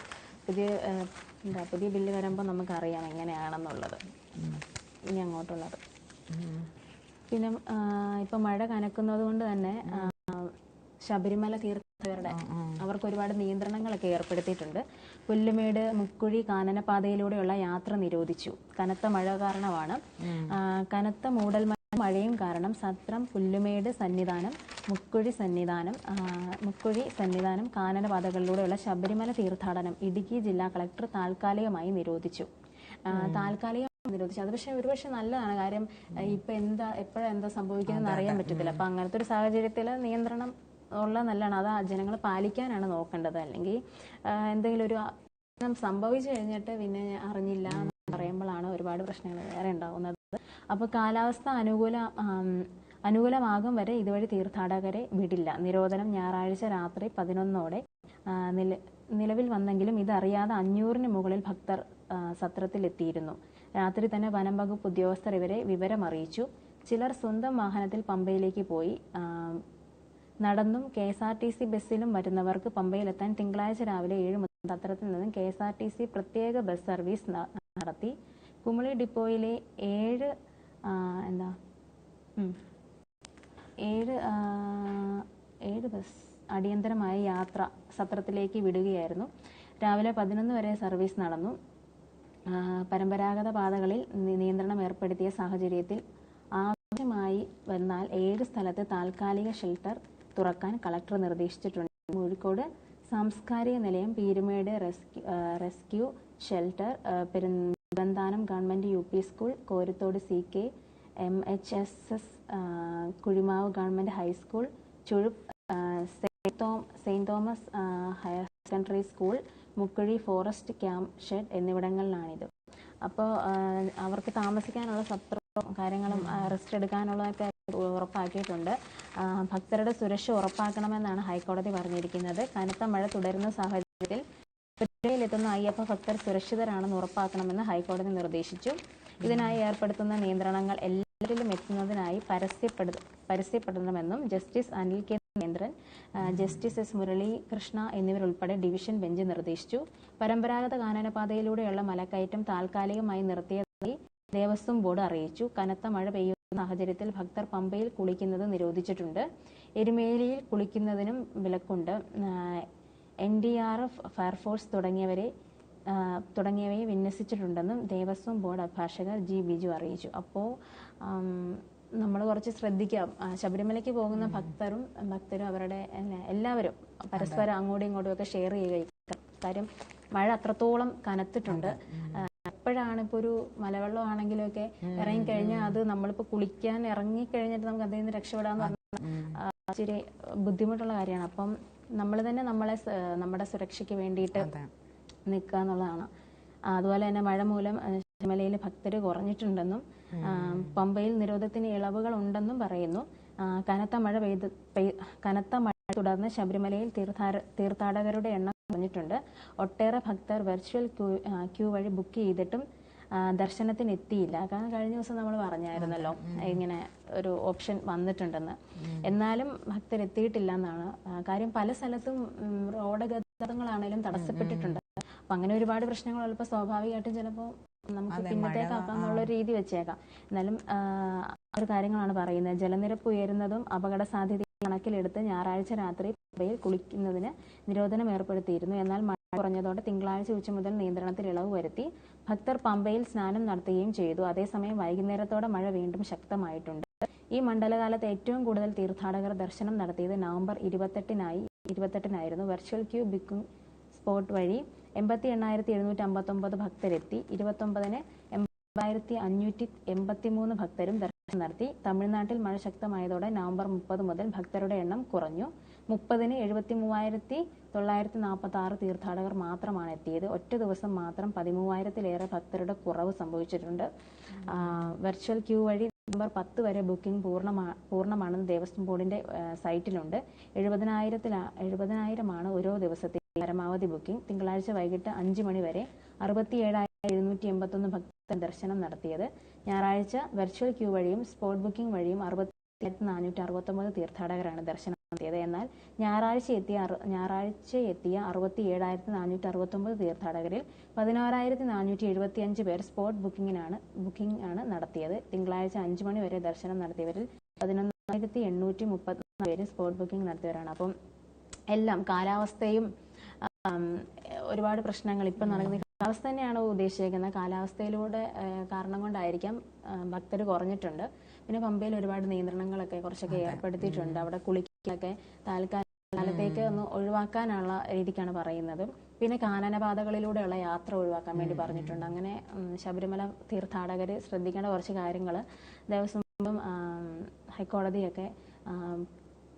പുതിയ ബില്ല് വരുമ്പോൾ നമുക്കറിയാം എങ്ങനെയാണെന്നുള്ളത് ഇനി അങ്ങോട്ടുള്ളത്. പിന്നെ ഇപ്പം മഴ കനക്കുന്നത് കൊണ്ട് തന്നെ ശബരിമല തീർത്ഥാടകരുടെ അവർക്ക് ഒരുപാട് നിയന്ത്രണങ്ങളൊക്കെ ഏർപ്പെടുത്തിയിട്ടുണ്ട്. പുല്ലുമേട് മുക്കുഴി കാനനപാതയിലൂടെയുള്ള യാത്ര നിരോധിച്ചു. കനത്ത മഴ കാരണമാണ്. കനത്ത മഴയും കാരണം സത്രം, പുല്ലുമേട് സന്നിധാനം, മുക്കുഴി സന്നിധാനം കാനനപാതകളിലൂടെയുള്ള ശബരിമല തീർത്ഥാടനം ഇടുക്കി ജില്ലാ കളക്ടർ താൽക്കാലികമായി നിരോധിച്ചു. അത് പക്ഷേ ഒരുപക്ഷെ നല്ലതാണ്. കാര്യം ഇപ്പൊ എപ്പോഴെന്താ സംഭവിക്കുന്നതെന്ന് അറിയാൻ പറ്റത്തില്ല. അപ്പൊ അങ്ങനത്തെ ഒരു സാഹചര്യത്തിൽ നിയന്ത്രണം ഉള്ളത് നല്ലതാണ്. അത് ജനങ്ങൾ പാലിക്കാനാണ് നോക്കേണ്ടത്. അല്ലെങ്കിൽ എന്തെങ്കിലും ഒരു സംഭവിച്ചു കഴിഞ്ഞിട്ട് പിന്നെ അറിഞ്ഞില്ല എന്ന് പറയുമ്പോഴാണ് ഒരുപാട് പ്രശ്നങ്ങൾ വേറെ ഉണ്ടാകുന്നത്. അപ്പൊ കാലാവസ്ഥ അനുകൂലമാകും വരെ ഇതുവഴി തീർത്ഥാടകരെ വിടില്ല. നിരോധനം ഞായറാഴ്ച രാത്രി 11ഓടെ നിലവിൽ വന്നെങ്കിലും ഇതറിയാതെ 500-ന് മുകളിൽ ഭക്തർ സത്രത്തിലെത്തിയിരുന്നു. രാത്രി തന്നെ വനം വകുപ്പ് ഉദ്യോഗസ്ഥർ ഇവരെ വിവരമറിയിച്ചു. ചിലർ സ്വന്തം വാഹനത്തിൽ പമ്പയിലേക്ക് പോയി. നടന്നും KSRTC ബസ്സിലും വരുന്നവർക്ക് പമ്പയിലെത്താൻ തിങ്കളാഴ്ച രാവിലെ 7 മുതൽ സത്രത്തിൽ നിന്നും KSRTC പ്രത്യേക ബസ് സർവീസ് നടത്തി. കുമളി ഡിപ്പോയിലെ 7 ബസ് അടിയന്തരമായ യാത്ര സത്രത്തിലേക്ക് വിടുകയായിരുന്നു. രാവിലെ 11 വരെ സർവീസ് നടന്നു. പരമ്പരാഗത പാതകളിൽ നിയന്ത്രണം ഏർപ്പെടുത്തിയ സാഹചര്യത്തിൽ ആവശ്യമായി വന്നാൽ 7 സ്ഥലത്ത് താൽക്കാലിക ഷെൽട്ടർ തുറക്കാൻ കളക്ടർ നിർദ്ദേശിച്ചിട്ടുണ്ട്. കോഴിക്കോട് സാംസ്കാരിക നിലയം, Peerumedu rescue shelter, Perunthanthanam government UP school, Korathodu CK MHSS, Kuzhimavu government high school, Chuzhuppu saint Thomas higher secondary school, Mukkuzhi forest camp shed എന്നിവിടങ്ങളിലാണിത്. അപ്പോൾ അവർക്ക് താമസിക്കാനുള്ള കാര്യങ്ങളും റെസ്റ്റ് എടുക്കാനുള്ളതൊക്കെ ഉറപ്പാക്കിയിട്ടുണ്ട്. ഭക്തരുടെ സുരക്ഷ ഉറപ്പാക്കണമെന്നാണ് ഹൈക്കോടതി പറഞ്ഞിരിക്കുന്നത്. കനത്ത മഴ തുടരുന്ന സാഹചര്യത്തിൽ ശബരിമലയിലെത്തുന്ന അയ്യപ്പ ഭക്തർ സുരക്ഷിതരാണെന്ന് ഉറപ്പാക്കണമെന്ന് ഹൈക്കോടതി നിർദ്ദേശിച്ചു. ഇതിനായി ഏർപ്പെടുത്തുന്ന നിയന്ത്രണങ്ങൾ എല്ലാവരിലും എത്തുന്നതിനായി പരസ്യപ്പെടണമെന്നും justice Anil K Narendran, justice S Muralikrishna എന്നിവരുൾപ്പെടെ ഡിവിഷൻ ബെഞ്ച് നിർദ്ദേശിച്ചു. പരമ്പരാഗത കാനനപാതയിലൂടെയുള്ള മലക്കയറ്റം താൽക്കാലികമായി നിർത്തിയതായി ദേവസ്വം ബോർഡ് അറിയിച്ചു. കനത്ത മഴ പെയ്യുന്ന സാഹചര്യത്തിൽ ഭക്തർ പമ്പയിൽ കുളിക്കുന്നത് നിരോധിച്ചിട്ടുണ്ട്. എരുമേലിയിൽ കുളിക്കുന്നതിനും വിലക്കുണ്ട്. NDRF, ഫയർഫോഴ്സ് തുടങ്ങിയവയെ വിന്യസിച്ചിട്ടുണ്ടെന്നും ദേവസ്വം ബോർഡ് അഭിഭാഷകർ G ബിജു അറിയിച്ചു. അപ്പോൾ നമ്മൾ കുറച്ച് ശ്രദ്ധിക്കാം. ശബരിമലയ്ക്ക് പോകുന്ന ഭക്തരും അവരുടെ എല്ലാവരും പരസ്പരം അങ്ങോട്ടും ഇങ്ങോട്ടും ഒക്കെ ഷെയർ ചെയ്യുക. കാര്യം മഴ അത്രത്തോളം കനത്തിട്ടുണ്ട്. എപ്പോഴാണ് ഇപ്പോൾ ഒരു മലവെള്ളം ആണെങ്കിലും ഒക്കെ ഇറങ്ങിക്കഴിഞ്ഞാൽ അത് നമ്മളിപ്പോൾ കുളിക്കാൻ ഇറങ്ങിക്കഴിഞ്ഞിട്ട് നമുക്ക് അതിൽ നിന്ന് രക്ഷപ്പെടാന്ന് പറഞ്ഞാൽ ഇച്ചിരി ബുദ്ധിമുട്ടുള്ള കാര്യമാണ്. അപ്പം നമ്മൾ തന്നെ നമ്മുടെ സുരക്ഷയ്ക്ക് വേണ്ടിയിട്ട് നിൽക്കുക എന്നുള്ളതാണ്. അതുപോലെ തന്നെ മഴ മൂലം ശബരിമലയിൽ ഭക്തർ കുറഞ്ഞിട്ടുണ്ടെന്നും പമ്പയിൽ നിരോധനത്തിന് ഇളവുകൾ ഉണ്ടെന്നും പറയുന്നു. കനത്ത മഴ തുടർന്ന് ശബരിമലയിൽ തീർത്ഥാടകരുടെ എണ്ണം കുറഞ്ഞിട്ടുണ്ട്. ഒട്ടേറെ ഭക്തർ വെർച്വൽ ക്യൂ വഴി ബുക്ക് ചെയ്തിട്ടും ദർശനത്തിന് എത്തിയില്ല. കാരണം കഴിഞ്ഞ ദിവസം നമ്മൾ പറഞ്ഞായിരുന്നല്ലോ ഇങ്ങനെ ഒരു ഓപ്ഷൻ വന്നിട്ടുണ്ടെന്ന്. എന്നാലും ഭക്തർ എത്തിയിട്ടില്ല എന്നാണ് കാര്യം. പല സ്ഥലത്തും റോഡ് ഗതാഗതങ്ങളാണേലും തടസ്സപ്പെട്ടിട്ടുണ്ട്. അപ്പം അങ്ങനെ ഒരുപാട് പ്രശ്നങ്ങളുള്ളപ്പോൾ സ്വാഭാവികമായിട്ടും ചിലപ്പോൾ നമുക്ക് പിന്നത്തേക്കാക്കാന്നുള്ള രീതി വെച്ചേക്കാം. എന്നാലും ഒരു കാര്യങ്ങളാണ് പറയുന്നത്. ജലനിരപ്പ് ഉയരുന്നതും അപകട സാധ്യത കണക്കിലെടുത്ത് ഞായറാഴ്ച രാത്രി പമ്പയിൽ കുളിക്കുന്നതിന് നിരോധനം ഏർപ്പെടുത്തിയിരുന്നു. എന്നാൽ മഴ കുറഞ്ഞതോടെ തിങ്കളാഴ്ച ഉച്ച മുതൽ നിയന്ത്രണത്തിൽ ഇളവ് വരുത്തി. ഭക്തർ പമ്പയിൽ സ്നാനം നടത്തുകയും ചെയ്തു. അതേസമയം വൈകുന്നേരത്തോടെ മഴ വീണ്ടും ശക്തമായിട്ടുണ്ട്. ഈ മണ്ഡലകാലത്ത് ഏറ്റവും കൂടുതൽ തീർത്ഥാടകർ ദർശനം നടത്തിയത് നവംബർ 28-നായിരുന്നു. വെർച്വൽ ക്യൂ ബുക്കിംഗ് സ്പോട്ട് വഴി 88,759 ഭക്തരെത്തി. 29-ന് 80,583 ഭക്തരും ദർശനം നടത്തി. തമിഴ്നാട്ടിൽ മഴ ശക്തമായതോടെ നവംബർ 30 മുതൽ ഭക്തരുടെ എണ്ണം കുറഞ്ഞു. 30-ന് 73,946 തീർത്ഥാടകർ മാത്രമാണ് എത്തിയത്. ഒറ്റ ദിവസം മാത്രം 13,000-ലേറെ ഭക്തരുടെ കുറവ് സംഭവിച്ചിട്ടുണ്ട്. വെർച്വൽ ക്യൂ വഴി നവംബർ 10 വരെ ബുക്കിംഗ് പൂർണ്ണമാണെന്ന് ദേവസ്വം ബോർഡിന്റെ സൈറ്റിലുണ്ട്. 70,000 ഓരോ ദിവസത്തെ പരമാവധി ബുക്കിംഗ്. തിങ്കളാഴ്ച വൈകിട്ട് 5 മണി വരെ 67,781 ഭക്തർ ദർശനം നടത്തിയത്. ഞായറാഴ്ച വെർച്വൽ ക്യൂ വഴിയും സ്പോട്ട് ബുക്കിംഗ് വഴിയും 60,469 തീർത്ഥാടകരാണ് ദർശനം നടത്തിയത്. എന്നാൽ ഞായറാഴ്ച എത്തിയ 67,469 തീർത്ഥാടകരിൽ 16,475 പേർ സ്പോട്ട് ബുക്കിംഗ് ആണ് നടത്തിയത്. തിങ്കളാഴ്ച 5 മണി വരെ ദർശനം നടത്തിയവരിൽ 11,834 പേര് സ്പോട്ട് ബുക്കിംഗ് നടത്തിയവരാണ്. അപ്പം എല്ലാം കാലാവസ്ഥയും ഒരുപാട് പ്രശ്നങ്ങൾ ഇപ്പം നടക്കുന്ന കാലാവസ്ഥ തന്നെയാണ് ഉദ്ദേശിക്കുന്നത്. കാലാവസ്ഥയിലൂടെ കാരണം കൊണ്ടായിരിക്കാം ഭക്തർ കുറഞ്ഞിട്ടുണ്ട്. പിന്നെ പമ്പയിൽ ഒരുപാട് നിയന്ത്രണങ്ങളൊക്കെ കുറച്ചൊക്കെ ഏർപ്പെടുത്തിയിട്ടുണ്ട്. അവിടെ കുളിക്കാനൊക്കെ താൽക്കാലത്തേക്ക് ഒന്ന് ഒഴിവാക്കാനുള്ള രീതിക്കാണ് പറയുന്നത്. പിന്നെ കാനനപാതകളിലൂടെയുള്ള യാത്ര ഒഴിവാക്കാൻ വേണ്ടി പറഞ്ഞിട്ടുണ്ട്. അങ്ങനെ ശബരിമല തീർത്ഥാടകർ ശ്രദ്ധിക്കേണ്ട കുറച്ച് കാര്യങ്ങൾ ദേവസ്വം ഹൈക്കോടതിയൊക്കെ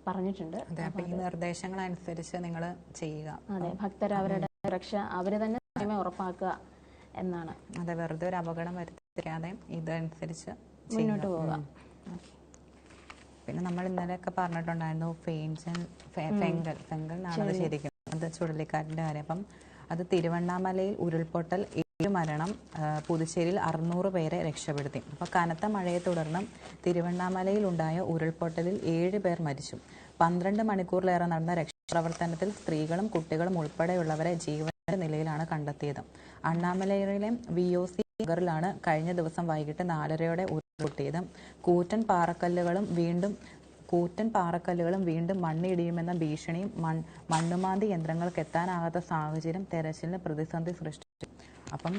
പറഞ്ഞിട്ടുണ്ട്. ഈ നിർദ്ദേശങ്ങൾ അനുസരിച്ച് നിങ്ങൾ ചെയ്യുക. അതെ, ഭക്തർ അവരുടെ സുരക്ഷ അവര് തന്നെ ഉറപ്പാക്കുക എന്നാണ്. അതെ, വെറുതെ ഒരു അപകടം വരുത്താതെ ഇതനുസരിച്ച് മുന്നോട്ട് പോവുക. പിന്നെ നമ്മൾ ഇന്നലെയൊക്കെ പറഞ്ഞിട്ടുണ്ടായിരുന്നു ഫെങ്കൽ നാളെ ശരിക്കും അത് ചുഴലിക്കാറ്റിന്റെ കാര്യം. അപ്പം അത് തിരുവണ്ണാമലയിൽ ഉരുൾപൊട്ടൽ 7 മരണം, പുതുച്ചേരിയിൽ 600 പേരെ രക്ഷപ്പെടുത്തി. അപ്പോൾ കനത്ത മഴയെ തുടർന്ന് തിരുവണ്ണാമലയിൽ ഉണ്ടായ ഉരുൾപൊട്ടലിൽ 7 പേർ മരിച്ചു. 12 മണിക്കൂറിലേറെ നടന്ന രക്ഷാപ്രവർത്തനത്തിൽ സ്ത്രീകളും കുട്ടികളും ഉൾപ്പെടെയുള്ളവരെ ജീവന്റെ നിലയിലാണ് കണ്ടെത്തിയത്. അണ്ണാമലയിലെ VOC നഗറിലാണ് കഴിഞ്ഞ ദിവസം വൈകിട്ട് 4:30 ഉരുൾപൊട്ടിയത്. കൂറ്റൻ പാറക്കല്ലുകളും വീണ്ടും മണ്ണിടിയുമെന്ന ഭീഷണിയും മണ്ണുമാന്തി യന്ത്രങ്ങൾക്ക് എത്താനാകാത്ത സാഹചര്യം തെരച്ചിലിന് പ്രതിസന്ധി സൃഷ്ടിച്ചു. അപ്പം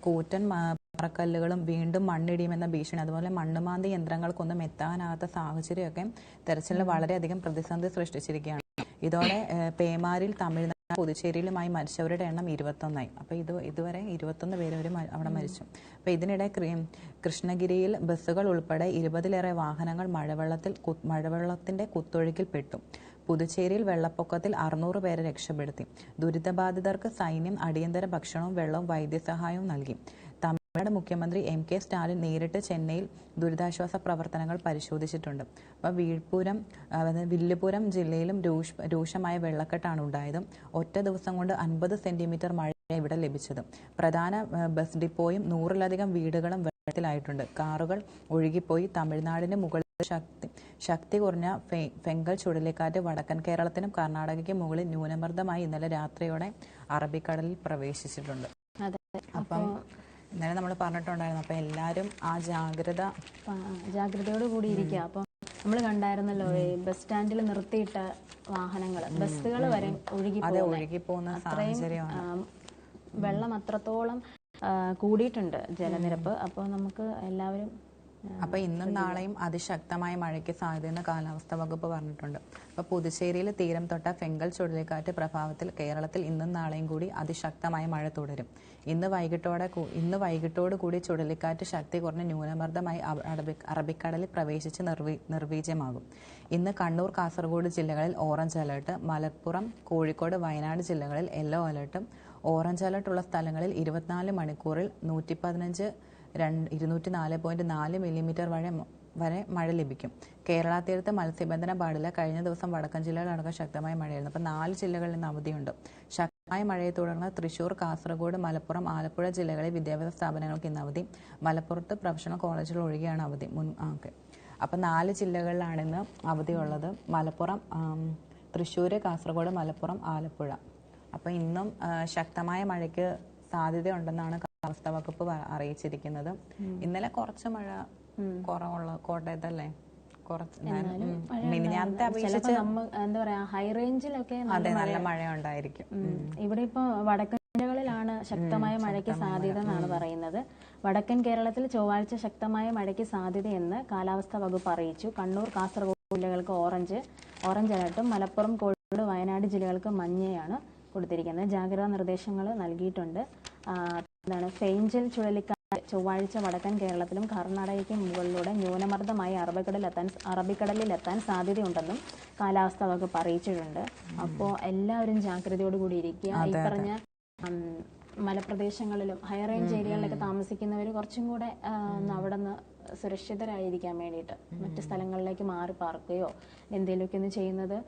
കൂറ്റൻ പാറക്കല്ലുകളും വീണ്ടും മണ്ണിടിയുമെന്ന ഭീഷണി, അതുപോലെ മണ്ണുമാന്തി യന്ത്രങ്ങൾക്കൊന്നും എത്താനാകാത്ത സാഹചര്യമൊക്കെ തെരച്ചിലിന് വളരെയധികം പ്രതിസന്ധി സൃഷ്ടിച്ചിരിക്കുകയാണ്. ഇതോടെ പേമാരിൽ തമിഴ്നാട് പുതുച്ചേരിയിലുമായി മരിച്ചവരുടെ എണ്ണം 21ആയി. അപ്പോൾ ഇതുവരെ 21 പേര് അവിടെ മരിച്ചു. അപ്പോൾ ഇതിനിടെ കൃഷ്ണഗിരിയിൽ ബസ്സുകൾ ഉൾപ്പെടെ 20-ലേറെ വാഹനങ്ങൾ മഴവെള്ളത്തിന്റെ കുത്തൊഴുക്കിൽ പെട്ടു. പുതുച്ചേരിയിൽ വെള്ളപ്പൊക്കത്തിൽ 600 പേരെ രക്ഷപ്പെടുത്തി. ദുരിതബാധിതർക്ക് സൈന്യം അടിയന്തര ഭക്ഷണവും വെള്ളവും വൈദ്യസഹായവും നൽകി. തമിഴ്നാട് മുഖ്യമന്ത്രി MK സ്റ്റാലിൻ നേരിട്ട് ചെന്നൈയിൽ ദുരിതാശ്വാസ പ്രവർത്തനങ്ങൾ പരിശോധിച്ചിട്ടുണ്ട്. അപ്പോൾ വില്ലുപുരം ജില്ലയിലും രൂക്ഷമായ വെള്ളക്കെട്ടാണ് ഉണ്ടായത്. ഒറ്റ ദിവസം കൊണ്ട് 50 സെന്റിമീറ്റർ മഴ ഇവിടെ ലഭിച്ചത്. പ്രധാന ബസ് ഡിപ്പോയും 100-ലധികം വീടുകളും വെള്ളത്തിലായിട്ടുണ്ട്. കാറുകൾ ഒഴുകിപ്പോയി. തമിഴ്നാടിന് മുകളിൽ ശക്തി കുറഞ്ഞ ഫെങ്കൽ ചുഴലിക്കാറ്റ് വടക്കൻ കേരളത്തിനും കർണാടകയ്ക്കും മുകളിൽ ന്യൂനമർദ്ദമായി ഇന്നലെ രാത്രിയോടെ അറബിക്കടലിൽ പ്രവേശിച്ചിട്ടുണ്ട്. അപ്പം ഇന്നലെ നമ്മൾ പറഞ്ഞിട്ടുണ്ടായിരുന്നു. അപ്പം എല്ലാവരും ആ ജാഗ്രതയോട് കൂടി ഇരിക്കുക. അപ്പം നമ്മൾ കണ്ടായിരുന്നല്ലോ ബസ് സ്റ്റാൻഡിൽ നിർത്തിയിട്ട വാഹനങ്ങൾ, ബസ്സുകൾ വരെ ഒഴുകിപ്പോകുന്ന സാഹചര്യമാണ്. വെള്ളം അത്രത്തോളം കൂടിയിട്ടുണ്ട് ജലനിരപ്പ്. അപ്പോൾ നമുക്ക് എല്ലാവരും അപ്പോൾ ഇന്നും നാളെയും അതിശക്തമായ മഴയ്ക്ക് സാധ്യതയെന്ന് കാലാവസ്ഥാ വകുപ്പ് പറഞ്ഞിട്ടുണ്ട്. അപ്പോൾ പുതുച്ചേരിയിൽ തീരം തൊട്ട ഫെങ്കൽ ചുഴലിക്കാറ്റ് പ്രഭാവത്തിൽ കേരളത്തിൽ ഇന്നും നാളെയും കൂടി അതിശക്തമായ മഴ തുടരും. ഇന്ന് വൈകിട്ടോടു കൂടി ചുഴലിക്കാറ്റ് ശക്തി കുറഞ്ഞ ന്യൂനമർദ്ദമായി അറബിക്കടലിൽ പ്രവേശിച്ച് നിർവീര്യമാകും. ഇന്ന് കണ്ണൂർ, കാസർഗോഡ് ജില്ലകളിൽ ഓറഞ്ച് അലർട്ട്, മലപ്പുറം, കോഴിക്കോട്, വയനാട് ജില്ലകളിൽ യെല്ലോ അലർട്ടും. ഓറഞ്ച് അലർട്ടുള്ള സ്ഥലങ്ങളിൽ 24 മണിക്കൂറിൽ 204.4 മില്ലിമീറ്റർ വരെ മഴ ലഭിക്കും. കേരള തീരത്ത് മത്സ്യബന്ധനം പാടില്ല. കഴിഞ്ഞ ദിവസം വടക്കൻ ജില്ലകളിലടക്കം ശക്തമായ മഴയായിരുന്നു. അപ്പോൾ 4 ജില്ലകളിൽ നിന്ന് അവധിയുണ്ട്. ശക്തമായ മഴയെ തുടർന്ന് തൃശൂർ, കാസർഗോഡ്, മലപ്പുറം, ആലപ്പുഴ ജില്ലകളിൽ വിദ്യാഭ്യാസ സ്ഥാപനങ്ങൾക്ക് ഇന്ന് അവധി. മലപ്പുറത്ത് പ്രൊഫഷണൽ കോളേജുകൾ ഒഴികെയാണ് അവധി. അപ്പോൾ 4 ജില്ലകളിലാണ് ഇന്ന് അവധിയുള്ളത്. മലപ്പുറം, തൃശ്ശൂർ, കാസർഗോഡ്, മലപ്പുറം, ആലപ്പുഴ. അപ്പോൾ ഇന്നും ശക്തമായ മഴയ്ക്ക് സാധ്യതയുണ്ടെന്നാണ് കാലാവസ്ഥാ വകുപ്പ് അറിയിച്ചിരിക്കുന്നത്. ഇന്നലെ കുറച്ച് മഴ കുറവുള്ള കോട്ടയത്തല്ലേ, കുറച്ച് മിനിഞ്ഞാന്നത്തെ അപേക്ഷിച്ച് എന്താ പറയാ ഹൈ റേഞ്ചിലൊക്കെ നല്ല മഴ ഉണ്ടായിരിക്കും. ഇവിടെ ഇപ്പൊ വടക്കൻ ജില്ലകളിലാണ് ശക്തമായ മഴയ്ക്ക് സാധ്യത എന്നാണ് പറയുന്നത്. വടക്കൻ കേരളത്തിൽ ചൊവ്വാഴ്ച ശക്തമായ മഴയ്ക്ക് സാധ്യതയെന്ന് കാലാവസ്ഥാ വകുപ്പ് അറിയിച്ചു. കണ്ണൂർ, കാസർഗോഡ് ജില്ലകൾക്ക് ഓറഞ്ച് അലർട്ടും മലപ്പുറം, കോഴിക്കോട്, വയനാട് ജില്ലകൾക്ക് മഞ്ഞയാണ് കൊടുത്തിരിക്കുന്നത്. ജാഗ്രതാ നിർദ്ദേശങ്ങൾ നൽകിയിട്ടുണ്ട്. ഫെയ്ഞ്ചൽ ചുഴലിക്കാറ്റ് ചൊവ്വാഴ്ച വടക്കൻ കേരളത്തിലും കർണാടകയ്ക്കും മുകളിലൂടെ ന്യൂനമർദ്ദമായി അറബിക്കടലിലെത്താൻ സാധ്യതയുണ്ടെന്നും കാലാവസ്ഥാ വകുപ്പ് അറിയിച്ചിട്ടുണ്ട്. അപ്പോൾ എല്ലാവരും ജാഗ്രതയോടുകൂടി ഇരിക്കുക. ഈ പറഞ്ഞ മലപ്രദേശങ്ങളിലും ഹൈ റേഞ്ച് ഏരിയകളിലൊക്കെ താമസിക്കുന്നവർ കുറച്ചും കൂടെ അവിടെ നിന്ന് സുരക്ഷിതരായിരിക്കാൻ വേണ്ടിയിട്ട് മറ്റ് സ്ഥലങ്ങളിലേക്ക് മാറി പാർക്കുകയോ എന്തെങ്കിലുമൊക്കെ ഒന്ന് ചെയ്യുന്നത്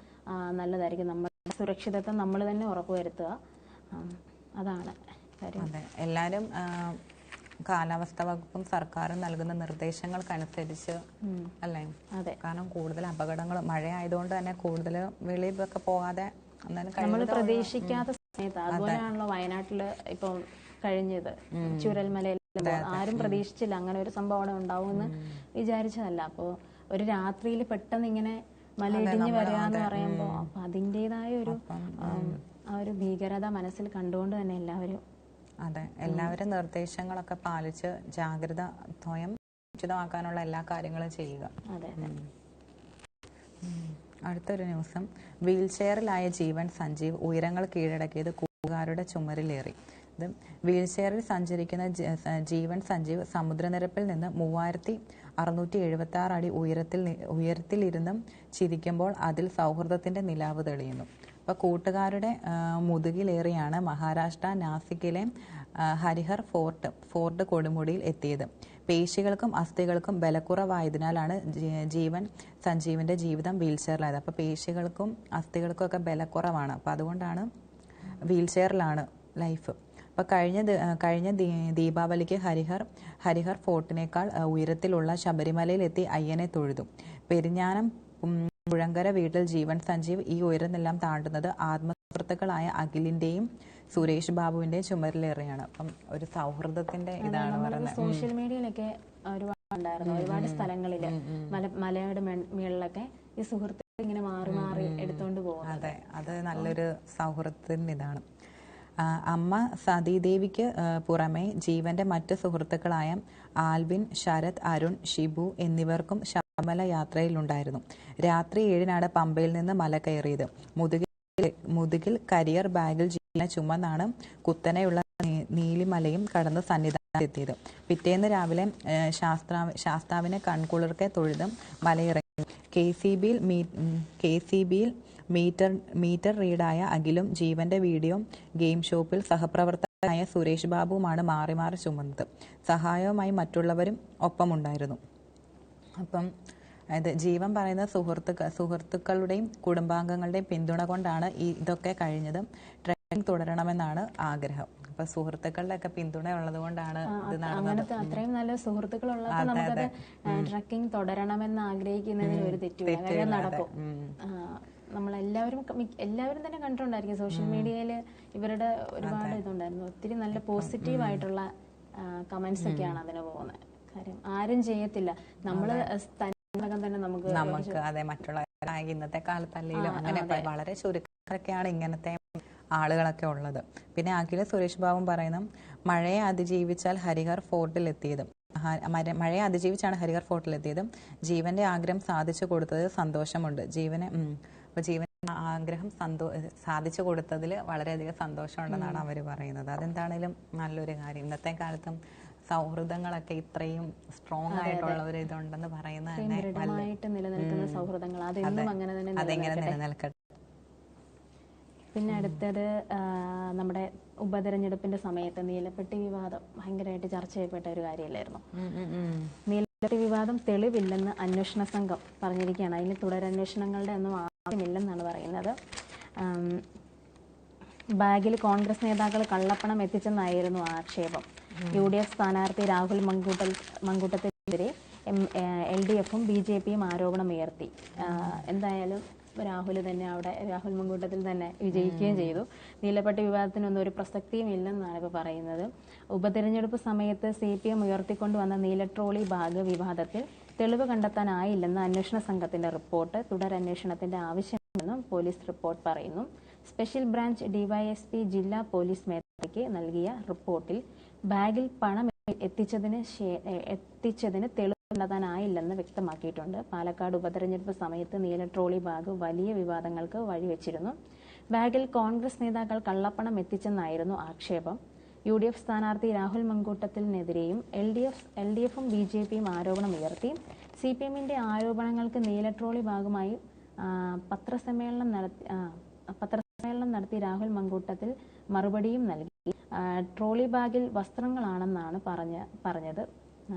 നല്ലതായിരിക്കും. നമ്മുടെ സുരക്ഷിതത്വം നമ്മൾ തന്നെ ഉറപ്പുവരുത്തുക, അതാണ് കാര്യം. അതെ, എല്ലാവരും കാലാവസ്ഥാ വകുപ്പും സർക്കാരും നൽകുന്ന നിർദ്ദേശങ്ങൾക്കനുസരിച്ച് അല്ലേ? അതെ, കാരണം കൂടുതൽ അപകടങ്ങൾ മഴ ആയതുകൊണ്ട് തന്നെ കൂടുതൽ വെളിയിലൊക്കെ പോകാതെ നമ്മൾ പ്രതീക്ഷിക്കാത്ത സമയത്ത്, അതുപോലെയാണല്ലോ വയനാട്ടില് ഇപ്പം കഴിഞ്ഞത്, ചുരൽമലയിൽ ആരും പ്രതീക്ഷിച്ചില്ല അങ്ങനെ ഒരു സംഭവം അവിടെ ഉണ്ടാവുമെന്ന് വിചാരിച്ചതല്ല. അപ്പോൾ ഒരു രാത്രിയിൽ പെട്ടെന്ന് ഇങ്ങനെ മലയിടിഞ്ഞ് വരികയെന്ന് പറയുമ്പോൾ അപ്പൊ അതിൻ്റെതായ ഒരു ഭീകരത മനസ്സിൽ കണ്ടുകൊണ്ട് തന്നെ എല്ലാവരും നിർദ്ദേശങ്ങളൊക്കെ പാലിച്ച് ജാഗ്രത സ്വയം സുരക്ഷിതമാക്കാനുള്ള എല്ലാ കാര്യങ്ങളും ചെയ്യുക. അതെ. അടുത്തൊരു ന്യൂസും, വീൽ ചെയറിലായ ജീവൻ സഞ്ജീവ് ഉയരങ്ങൾ കീഴടക്കിയത് കൂട്ടുകാരുടെ ചുമരിലേറി. ഇത് വീൽ ചെയറിൽ സഞ്ചരിക്കുന്ന ജീവൻ സഞ്ജീവ് സമുദ്രനിരപ്പിൽ നിന്ന് 3676 അടി ഉയരത്തിലിരുന്നും ചിരിക്കുമ്പോൾ അതിൽ സൗഹൃദത്തിന്റെ നിലാവ് തെളിയുന്നു. അപ്പോൾ കൂട്ടുകാരുടെ മുതുകിലേറിയാണ് മഹാരാഷ്ട്ര നാസിക്കിലെ ഹരിഹർ ഫോർട്ട് കൊടുമുടിയിൽ എത്തിയത്. പേശികൾക്കും അസ്ഥികൾക്കും ബലക്കുറവായതിനാലാണ് ജീവൻ സഞ്ജീവിന്റെ ജീവിതം വീൽ ചെയറിലായത്. അപ്പോൾ പേശികൾക്കും അസ്ഥികൾക്കും ഒക്കെ ബലക്കുറവാണ്, അപ്പോൾ അതുകൊണ്ടാണ് വീൽ ചെയറിലാണ് ലൈഫ്. അപ്പോൾ കഴിഞ്ഞ ദീപാവലിക്ക് ഹരിഹർ ഫോർട്ടിനേക്കാൾ ഉയരത്തിലുള്ള ശബരിമലയിലെത്തി അയ്യനെ തൊഴുതു. പെരിഞ്ഞാനം പുഴങ്കര വീട്ടിൽ ജീവൻ സഞ്ജീവ് ഈ ഉയരമെല്ലാം താണ്ടുന്നത് ആത്മസുഹൃത്തുക്കളായ അഖിലിന്റെയും സുരേഷ് ബാബുവിന്റെയും ചുമരിലേറെയാണ്. അപ്പം ഒരു സൗഹൃദത്തിന്റെ ഇതാണ് പറയുന്നത്. സോഷ്യൽ മീഡിയയിലൊക്കെ ഒരുപാടുണ്ടായിരുന്നു, ഒരുപാട് സ്ഥലങ്ങളില് മലയുടെ മേളിലൊക്കെ ഈ സുഹൃത്തുക്കൾ ഇങ്ങനെ മാറി മാറി എടുത്തോണ്ട് പോകും. അതെ, അത് നല്ലൊരു സൗഹൃദത്തിന്റെ ഇതാണ്. അമ്മ സതീദേവിക്ക് പുറമെ ജീവന്റെ മറ്റ് സുഹൃത്തുക്കളായ ആൽവിൻ, ശരത്, അരുൺ, ഷിബു എന്നിവർക്കും ശബരിമല യാത്രയിലുണ്ടായിരുന്നു. രാത്രി 7-നാണ് പമ്പയിൽ നിന്ന് മല കയറിയത്. മുതുകിൽ കരിയർ ബാഗിൽ ജീവനെ ചുമന്നാണ് കുത്തനെയുള്ള നീലിമലയും കടന്ന് സന്നിധാനത്തെത്തിയത്. പിറ്റേന്ന് രാവിലെ ശാസ്താവിനെ കൺകുളിർക്കെ തൊഴുത് മലയിറങ്ങി. KCBയിൽ മീറ്റർ റീഡായ അഖിലും ജീവന്റെ വീഡിയോ ഗെയിം ഷോപ്പിൽ സഹപ്രവർത്തകനായ സുരേഷ് ബാബുവുമാണ് മാറി മാറി ചുമന്നത്. സഹായവുമായി മറ്റുള്ളവരും ഒപ്പമുണ്ടായിരുന്നു. അപ്പം ജീവൻ പറയുന്ന സുഹൃത്തുക്കളുടെയും കുടുംബാംഗങ്ങളുടെയും പിന്തുണ കൊണ്ടാണ് ഇതൊക്കെ കഴിഞ്ഞത്. ട്രെക്കിംഗ് തുടരണമെന്നാണ് ആഗ്രഹം. അപ്പൊ സുഹൃത്തുക്കളുടെ ഒക്കെ പിന്തുണ ഉള്ളത് കൊണ്ടാണ് ഇത് നടന്നത്. അത്രയും നല്ല സുഹൃത്തുക്കളുള്ളത് നമുക്കത് ട്രക്കിംഗ് തുടരണമെന്ന് ആഗ്രഹിക്കുന്നതിന് ഒരു തെറ്റുമില്ല, നടക്കും. നമ്മളെല്ലാവരും തന്നെ കണ്ടിട്ടുണ്ടായിരിക്കും സോഷ്യൽ മീഡിയയിൽ ഇവരുടെ ഒരുപാട് ഇതുണ്ടായിരുന്നു. ഒത്തിരി നല്ല പോസിറ്റീവായിട്ടുള്ള കമന്റ്സ് ഒക്കെയാണ് അതിന് പോകുന്നത്. കാര്യം ആരും ചെയ്യത്തില്ല, നമ്മള് തന്നെ നമുക്ക് അതെ, മറ്റുള്ള ഇന്നത്തെ കാലത്തല്ലെങ്കിലും അങ്ങനെ വളരെ ചുരുക്കമൊക്കെയാണ് ഇങ്ങനത്തെ ആളുകളൊക്കെ ഉള്ളത്. പിന്നെ അഖില സുരേഷ് ബാബുവും പറയുന്നു, മഴയെ അതിജീവിച്ചാണ് ഹരിഹർ ഫോർട്ടിലെത്തിയതും ജീവന്റെ ആഗ്രഹം സാധിച്ചു കൊടുത്തത് സന്തോഷമുണ്ട്. ജീവന്റെ ആഗ്രഹം സാധിച്ചു കൊടുത്തതിൽ വളരെയധികം സന്തോഷമുണ്ടെന്നാണ് അവർ പറയുന്നത്. അതെന്താണേലും നല്ലൊരു കാര്യം. ഇന്നത്തെ കാലത്തും സൗഹൃദങ്ങളൊക്കെ ഇത്രയും സ്ട്രോങ് ആയിട്ടുള്ള ഇതുണ്ടെന്ന് പറയുന്നത് നിലനിൽക്കുന്ന സൗഹൃദങ്ങൾ അതെങ്ങനെ നിലനിൽക്കട്ടെ. പിന്നെ അടുത്തത് നമ്മുടെ ഉപതെരഞ്ഞെടുപ്പിന്റെ സമയത്ത് നീലപ്പെട്ടി വിവാദം ഭയങ്കരമായിട്ട് ചർച്ച ചെയ്യപ്പെട്ട ഒരു കാര്യമല്ലായിരുന്നു. നീലപ്പെട്ടി വിവാദം തെളിവില്ലെന്ന് അന്വേഷണ സംഘം പറഞ്ഞിരിക്കുകയാണ്. അതിന് തുടരന്വേഷണങ്ങളുടെ ഒന്നും ആവശ്യമില്ലെന്നാണ് പറയുന്നത്. ബാഗിൽ കോൺഗ്രസ് നേതാക്കൾ കള്ളപ്പണം എത്തിച്ചെന്നായിരുന്നു ആക്ഷേപം. UDF സ്ഥാനാർത്ഥി രാഹുൽ മങ്കൂട്ടത്തിനെതിരെ LDFും BJPയും ആരോപണമുയർത്തി. എന്തായാലും രാഹുൽ തന്നെ അവിടെ രാഹുൽ മങ്കൂട്ടത്തിൽ തന്നെ വിജയിക്കുകയും ചെയ്തു. നീലപ്പട്ടി വിവാദത്തിനൊന്നും ഒരു പ്രസക്തിയും ഇല്ലെന്നാണ് ഇപ്പോൾ പറയുന്നത്. ഉപതെരഞ്ഞെടുപ്പ് സമയത്ത് CPM ഉയർത്തിക്കൊണ്ടുവന്ന നീല ട്രോളി ബാഗ് വിവാദത്തിൽ തെളിവ് കണ്ടെത്താനായില്ലെന്ന് അന്വേഷണ സംഘത്തിന്റെ റിപ്പോർട്ട്. തുടരന്വേഷണത്തിന്റെ ആവശ്യമെന്നും പോലീസ് റിപ്പോർട്ട് പറയുന്നു. സ്പെഷ്യൽ ബ്രാഞ്ച് DYSP ജില്ലാ പോലീസ് മേധാവിക്ക് നൽകിയ റിപ്പോർട്ടിൽ ബാഗിൽ പണം എത്തിച്ചതിന് തെളിവ് കണ്ടെത്താനായില്ലെന്ന് വ്യക്തമാക്കിയിട്ടുണ്ട്. പാലക്കാട് ഉപതെരഞ്ഞെടുപ്പ് സമയത്ത് നീല ട്രോളി ബാഗ് വലിയ വിവാദങ്ങൾക്ക് വഴിവെച്ചിരുന്നു. ബാഗിൽ കോൺഗ്രസ് നേതാക്കൾ കള്ളപ്പണം എത്തിച്ചെന്നായിരുന്നു ആക്ഷേപം. UDF സ്ഥാനാർത്ഥി രാഹുൽ മങ്കൂട്ടത്തിനെതിരെയും LDFും BJPയും ആരോപണമുയർത്തി. CPMന്റെ ആരോപണങ്ങൾക്ക് നീല ട്രോളി ബാഗുമായി പത്രസമ്മേളനം നടത്തി രാഹുൽ മങ്കൂട്ടത്തിൽ മറുപടിയും നൽകി. ട്രോളി ബാഗിൽ വസ്ത്രങ്ങളാണെന്നാണ് പറഞ്ഞത്.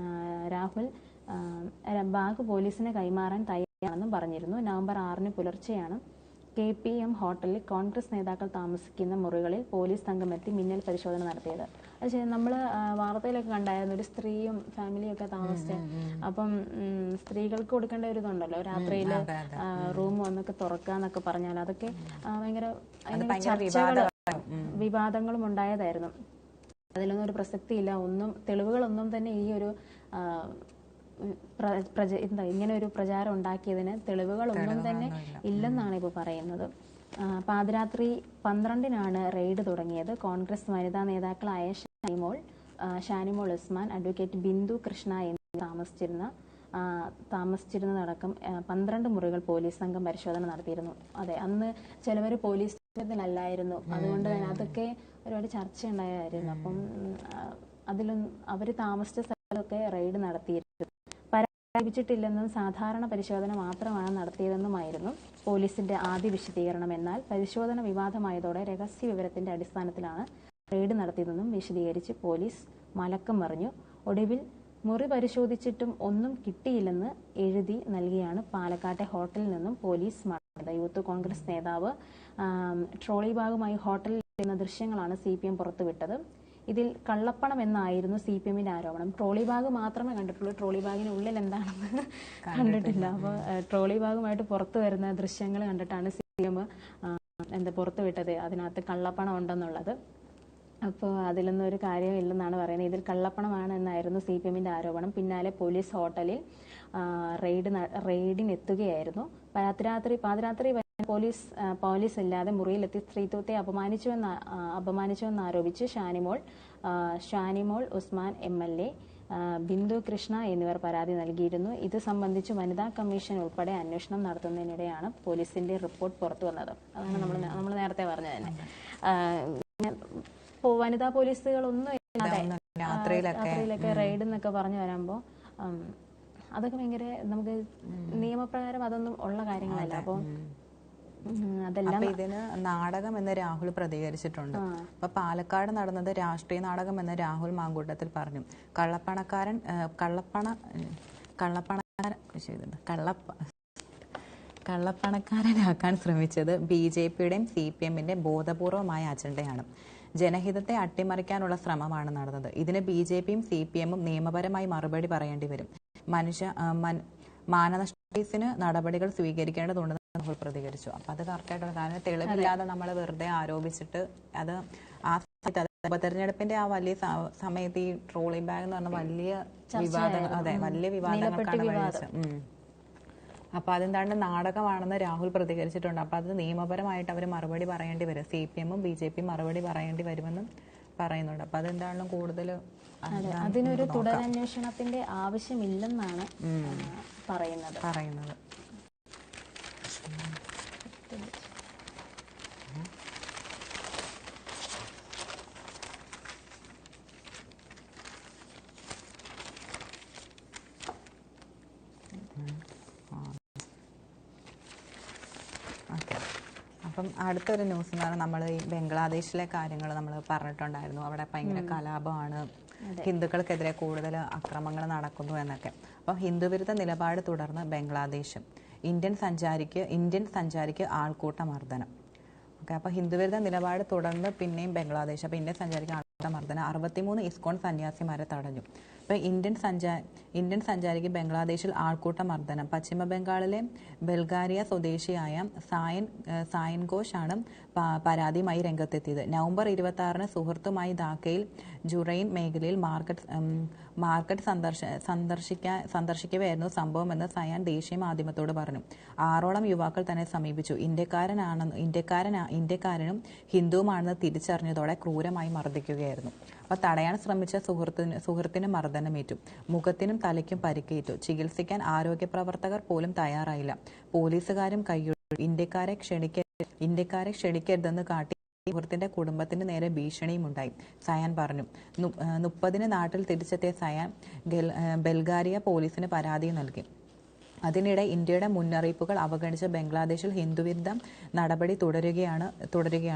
രാഹുൽ ബാഗ് പോലീസിന് കൈമാറാൻ തയ്യാറാണെന്നും പറഞ്ഞിരുന്നു. നവംബർ 6 പുലർച്ചെയാണ് KPM ഹോട്ടലിൽ കോൺഗ്രസ് നേതാക്കൾ താമസിക്കുന്ന മുറികളിൽ പോലീസ് സംഘം എത്തി മിന്നൽ പരിശോധന നടത്തിയത്. അത് നമ്മൾ വാർത്തയിലൊക്കെ കണ്ടായിരുന്നു, ഒരു സ്ത്രീയും ഫാമിലിയും ഒക്കെ താമസിച്ച. അപ്പം സ്ത്രീകൾക്ക് കൊടുക്കേണ്ട ഒരു ഇതുണ്ടല്ലോ, രാത്രിയിൽ റൂം വന്നൊക്കെ തുറക്കാന്നൊക്കെ പറഞ്ഞാൽ അതൊക്കെ ഭയങ്കര വിവാദങ്ങളും ഉണ്ടായതായിരുന്നു. അതിലൊന്നും ഒരു പ്രസക്തിയില്ല. തെളിവുകളൊന്നും തന്നെ ഈ ഒരു ഇങ്ങനെ ഒരു പ്രചാരം ഉണ്ടാക്കിയതിന് തെളിവുകളൊന്നും തന്നെ ഇല്ലെന്നാണ് ഇപ്പോൾ പറയുന്നത്. പാതിരാത്രി 12-നാണ് റെയ്ഡ് തുടങ്ങിയത്. കോൺഗ്രസ് വനിതാ നേതാക്കളായ ഷാനിമോൾ ഉസ്മാൻ, അഡ്വക്കേറ്റ് ബിന്ദു കൃഷ്ണ എന്നിവർ താമസിച്ചിരുന്നതടക്കം 12 മുറികൾ പോലീസ് സംഘം പരിശോധന നടത്തിയിരുന്നു. അതെ, അന്ന് ചിലവർ പോലീസ് സ്റ്റേഷനിലല്ലായിരുന്നു. അതുകൊണ്ട് തന്നെ അതൊക്കെ ഒരുപാട് ചർച്ച ഉണ്ടായിരുന്നു. അപ്പം അതിലും അവർ താമസിച്ച സ്ഥലത്തൊക്കെ റെയ്ഡ് നടത്തിയിരുന്നു. ലഭിച്ചിട്ടില്ലെന്നും സാധാരണ പരിശോധന മാത്രമാണ് നടത്തിയതെന്നുമായിരുന്നു പോലീസിന്റെ ആദ്യ വിശദീകരണം. എന്നാൽ പരിശോധന വിവാദമായതോടെ രഹസ്യ വിവരത്തിന്റെ അടിസ്ഥാനത്തിലാണ് റെയ്ഡ് നടത്തിയതെന്നും വിശദീകരിച്ച് പോലീസ് മലക്കം മറിഞ്ഞു. ഒടുവിൽ മുറി പരിശോധിച്ചിട്ടും ഒന്നും കിട്ടിയില്ലെന്ന് എഴുതി നൽകിയാണ് പാലക്കാട്ടെ ഹോട്ടലിൽ നിന്നും പോലീസ് മടങ്ങിയത്. യൂത്ത് കോൺഗ്രസ് നേതാവ് ട്രോളി ബാഗുമായി ഹോട്ടലിൽ എത്തുന്ന ദൃശ്യങ്ങളാണ് CPM പുറത്തുവിട്ടത്. ഇതിൽ കള്ളപ്പണം എന്നായിരുന്നു CPMന്റെ ആരോപണം. ട്രോളി ബാഗ് മാത്രമേ കണ്ടിട്ടുള്ളൂ. ട്രോളി ബാഗിന് ഉള്ളിൽ എന്താണെന്ന് കണ്ടിട്ടില്ല. അപ്പോൾ ട്രോളി ബാഗുമായിട്ട് പുറത്തു വരുന്ന ദൃശ്യങ്ങൾ കണ്ടിട്ടാണ് CPM പുറത്തുവിട്ടത് അതിനകത്ത് കള്ളപ്പണം ഉണ്ടെന്നുള്ളത്. അപ്പോൾ അതിലൊന്നും ഒരു കാര്യമില്ലെന്നാണ് പറയുന്നത്. ഇതിൽ കള്ളപ്പണമാണ് എന്നായിരുന്നു CPMന്റെ ആരോപണം. പിന്നാലെ പോലീസ് ഹോട്ടലിൽ റെയ്ഡിനെത്തുകയായിരുന്നു. പാതിരാത്രി പോലീസ് ഇല്ലാതെ മുറിയിലെത്തി സ്ത്രീത്വത്തെ അപമാനിച്ചുവെന്നാരോപിച്ച് ഷാനിമോൾ ഉസ്മാൻ MLA, ബിന്ദു കൃഷ്ണ എന്നിവർ പരാതി നൽകിയിരുന്നു. ഇത് സംബന്ധിച്ച് വനിതാ കമ്മീഷൻ ഉൾപ്പെടെ അന്വേഷണം നടത്തുന്നതിനിടെയാണ് പോലീസിന്റെ റിപ്പോർട്ട് പുറത്തു വന്നത്. അതാണ് നമ്മൾ നേരത്തെ പറഞ്ഞത് തന്നെ. വനിതാ പോലീസുകളൊന്നും രാത്രിയിലൊക്കെ റെയ്ഡ് എന്നൊക്കെ പറഞ്ഞു വരുമ്പോൾ അതൊക്കെ ഭയങ്കര നമുക്ക് നിയമപ്രകാരം അതൊന്നും ഉള്ള കാര്യങ്ങളല്ല. അപ്പോൾ അതെല്ലാം ഇതിന് നാടകം എന്ന് രാഹുൽ പ്രതികരിച്ചിട്ടുണ്ട്. അപ്പൊ പാലക്കാട് നടന്നത് രാഷ്ട്രീയ നാടകം എന്ന് രാഹുൽ മാങ്കൂട്ടത്തിൽ പറഞ്ഞു. കള്ളപ്പണക്കാരനാക്കാൻ ശ്രമിച്ചത് BJPയുടെയും CPMന്റെ ബോധപൂർവമായ അജണ്ടയാണ്. ജനഹിതത്തെ അട്ടിമറിക്കാനുള്ള ശ്രമമാണ് നടന്നത്. ഇതിന് BJPയും CPMും നിയമപരമായി മറുപടി പറയേണ്ടി വരും. മാനനഷ്ട കേസിന് നടപടികൾ സ്വീകരിക്കേണ്ടതുണ്ടെന്ന് രാഹുൽ പ്രതികരിച്ചു. അപ്പൊ അത് കറക്റ്റായിട്ടുള്ള കാരണം തെളിവില്ലാതെ നമ്മൾ വെറുതെ ആരോപിച്ചിട്ട് അത് ഉപതെരഞ്ഞെടുപ്പിന്റെ ആ വലിയ സമയത്ത് ഈ ട്രോളി ബാഗ് എന്ന് പറഞ്ഞ വലിയ വിവാദങ്ങൾ, വലിയ വിവാദങ്ങൾക്കാണ്. അപ്പൊ അതെന്താണ്ട് നാടകമാണെന്ന് രാഹുൽ പ്രതികരിച്ചിട്ടുണ്ട്. അപ്പൊ അത് നിയമപരമായിട്ട് അവർ മറുപടി പറയേണ്ടി വരും. CPMും BJPയും മറുപടി പറയേണ്ടി വരുമെന്നും പറയുന്നുണ്ട്. അപ്പൊ അതെന്താണെങ്കിലും കൂടുതൽ അതിനൊരു തുടരന്വേഷണത്തിന്റെ ആവശ്യമില്ലെന്നാണ് പറയുന്നത്. അപ്പം അടുത്തൊരു ന്യൂസ് എന്ന് പറഞ്ഞാൽ നമ്മൾ ഈ ബംഗ്ലാദേശിലെ കാര്യങ്ങൾ നമ്മൾ പറഞ്ഞിട്ടുണ്ടായിരുന്നു. അവിടെ ഭയങ്കര കലാപമാണ്, ഹിന്ദുക്കൾക്കെതിരെ കൂടുതൽ അക്രമങ്ങൾ നടക്കുന്നു എന്നൊക്കെ. അപ്പം ഹിന്ദുവിരുദ്ധ നിലപാട് തുടർന്ന് ബംഗ്ലാദേശും ഇന്ത്യൻ സഞ്ചാരിക്ക് ആൾക്കൂട്ട മർദ്ദനം. ഓക്കെ, അപ്പോൾ ഹിന്ദുവിരുദ്ധ നിലപാട് തുടർന്ന് പിന്നെയും ബംഗ്ലാദേശ്. അപ്പോൾ ഇന്ത്യൻ സഞ്ചാരിക്ക് ആൾക്കൂട്ട മർദ്ദനം. 63 ഇസ്കോൺ സന്യാസിമാരെ തടഞ്ഞു. ഇപ്പോൾ ഇന്ത്യൻ സഞ്ചാരിക്ക് ബംഗ്ലാദേശിൽ ആൾക്കൂട്ട മർദ്ദനം. പശ്ചിമ ബംഗാളിലെ ബൽഗാരിയ സ്വദേശിയായ സായൻ ഘോഷാണ് പരാതിയുമായി രംഗത്തെത്തിയത്. നവംബർ 26-ന് സുഹൃത്തുമായി ധാക്കയിൽ ജുറൈൻ മേഖലയിൽ മാർക്കറ്റ് സന്ദർശിക്കവെയായിരുന്നു സംഭവമെന്ന് സയാൻ ദേശീയ മാധ്യമത്തോട് പറഞ്ഞു. 6ഓളം യുവാക്കൾ തന്നെ സമീപിച്ചു. ഇന്ത്യക്കാരനും ഹിന്ദുവുമാണെന്ന് തിരിച്ചറിഞ്ഞതോടെ ക്രൂരമായി മർദ്ദിക്കുകയായിരുന്നു. അപ്പോൾ തടയാൻ ശ്രമിച്ച സുഹൃത്തിന് മർദ്ദനമേറ്റു. മുഖത്തിനും തലയ്ക്കും പരിക്കേറ്റു. ചികിത്സിക്കാൻ ആരോഗ്യപ്രവർത്തകർ പോലും തയ്യാറായില്ല. പോലീസുകാരും കൈയൊഴിഞ്ഞു. ഇന്ത്യക്കാരെ ക്ഷണിക്കരുതെന്ന് കാട്ടി സുഹൃത്തിന്റെ കുടുംബത്തിന് നേരെ ഭീഷണിയുമുണ്ടായി, സയാൻ പറഞ്ഞു. 30-ന് നാട്ടിൽ തിരിച്ചെത്തിയ സയാൻ ബൽഗാരിയ പോലീസിന് പരാതി നൽകി. അതിനിടെ ഇന്ത്യയുടെ മുന്നറിയിപ്പുകൾ അവഗണിച്ച് ബംഗ്ലാദേശിൽ ഹിന്ദുവിരുദ്ധ നടപടി തുടരുകയാണ്.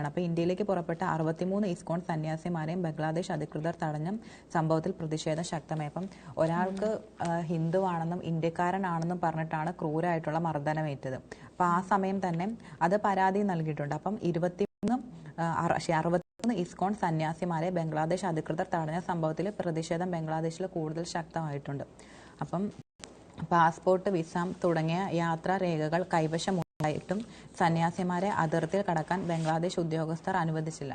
അപ്പോൾ ഇന്ത്യയിലേക്ക് പുറപ്പെട്ട 63 ഇസ്കോൺ സന്യാസിമാരെയും ബംഗ്ലാദേശ് അധികൃതർ തടഞ്ഞ സംഭവത്തിൽ പ്രതിഷേധം ശക്തമായി. അപ്പം ഒരാൾക്ക് ഹിന്ദുവാണെന്നും ഇന്ത്യക്കാരനാണെന്നും പറഞ്ഞിട്ടാണ് ക്രൂരമായിട്ടുള്ള മർദ്ദനമേറ്റത്. അപ്പോൾ ആ സമയം തന്നെ അത് പരാതി നൽകിയിട്ടുണ്ട്. അപ്പം 63 ഇസ്കോൺ സന്യാസിമാരെ ബംഗ്ലാദേശ് അധികൃതർ തടഞ്ഞ സംഭവത്തിൽ പ്രതിഷേധം ബംഗ്ലാദേശിൽ കൂടുതൽ ശക്തമായിട്ടുണ്ട്. അപ്പം പാസ്പോർട്ട്, വിസ തുടങ്ങിയ യാത്രാ രേഖകൾ കൈവശമുണ്ടായിട്ടും സന്യാസിമാരെ അതിർത്തിയിൽ കടക്കാൻ ബംഗ്ലാദേശ് ഉദ്യോഗസ്ഥർ അനുവദിച്ചില്ല.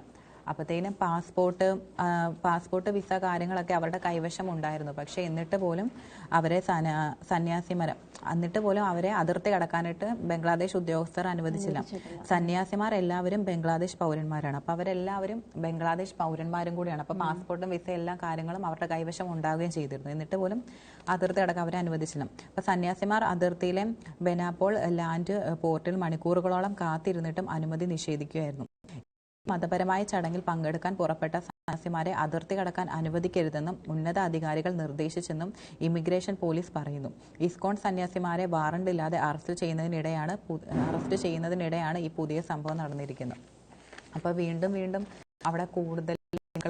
അപ്പോഴത്തേനും പാസ്പോർട്ട് വിസ കാര്യങ്ങളൊക്കെ അവരുടെ കൈവശം ഉണ്ടായിരുന്നു. പക്ഷേ എന്നിട്ട് പോലും അവരെ അതിർത്തി കടക്കാനായിട്ട് ബംഗ്ലാദേശ് ഉദ്യോഗസ്ഥർ അനുവദിച്ചില്ല. സന്യാസിമാർ എല്ലാവരും ബംഗ്ലാദേശ് പൗരന്മാരാണ്. അപ്പോൾ അവരെല്ലാവരും ബംഗ്ലാദേശ് പൗരന്മാരും കൂടിയാണ്. അപ്പോൾ പാസ്പോർട്ടും വിസ എല്ലാ കാര്യങ്ങളും അവരുടെ കൈവശം ഉണ്ടാവുകയും ചെയ്തിരുന്നു. എന്നിട്ട് പോലും അതിർത്തി കടക്കാൻ അവരെ അനുവദിച്ചില്ല. അപ്പോൾ സന്യാസിമാർ അതിർത്തിയിലെ ബെനാപോൾ ലാൻഡ് പോർട്ടിൽ മണിക്കൂറുകളോളം കാത്തിരുന്നിട്ടും അനുമതി നിഷേധിക്കുകയായിരുന്നു. മതപരമായ ചടങ്ങിൽ പങ്കെടുക്കാൻ പുറപ്പെട്ട സന്യാസിമാരെ അതിർത്തി കടക്കാൻ അനുവദിക്കരുതെന്നും ഉന്നത അധികാരികൾ നിർദ്ദേശിച്ചെന്നും ഇമിഗ്രേഷൻ പോലീസ് പറയുന്നു. ഇസ്കോൺ സന്യാസിമാരെ വാറണ്ട് ഇല്ലാതെ അറസ്റ്റ് ചെയ്യുന്നതിനിടെയാണ് ഈ പുതിയ സംഭവം നടന്നിരിക്കുന്നത്. അപ്പോൾ വീണ്ടും അവിടെ കൂടുതൽ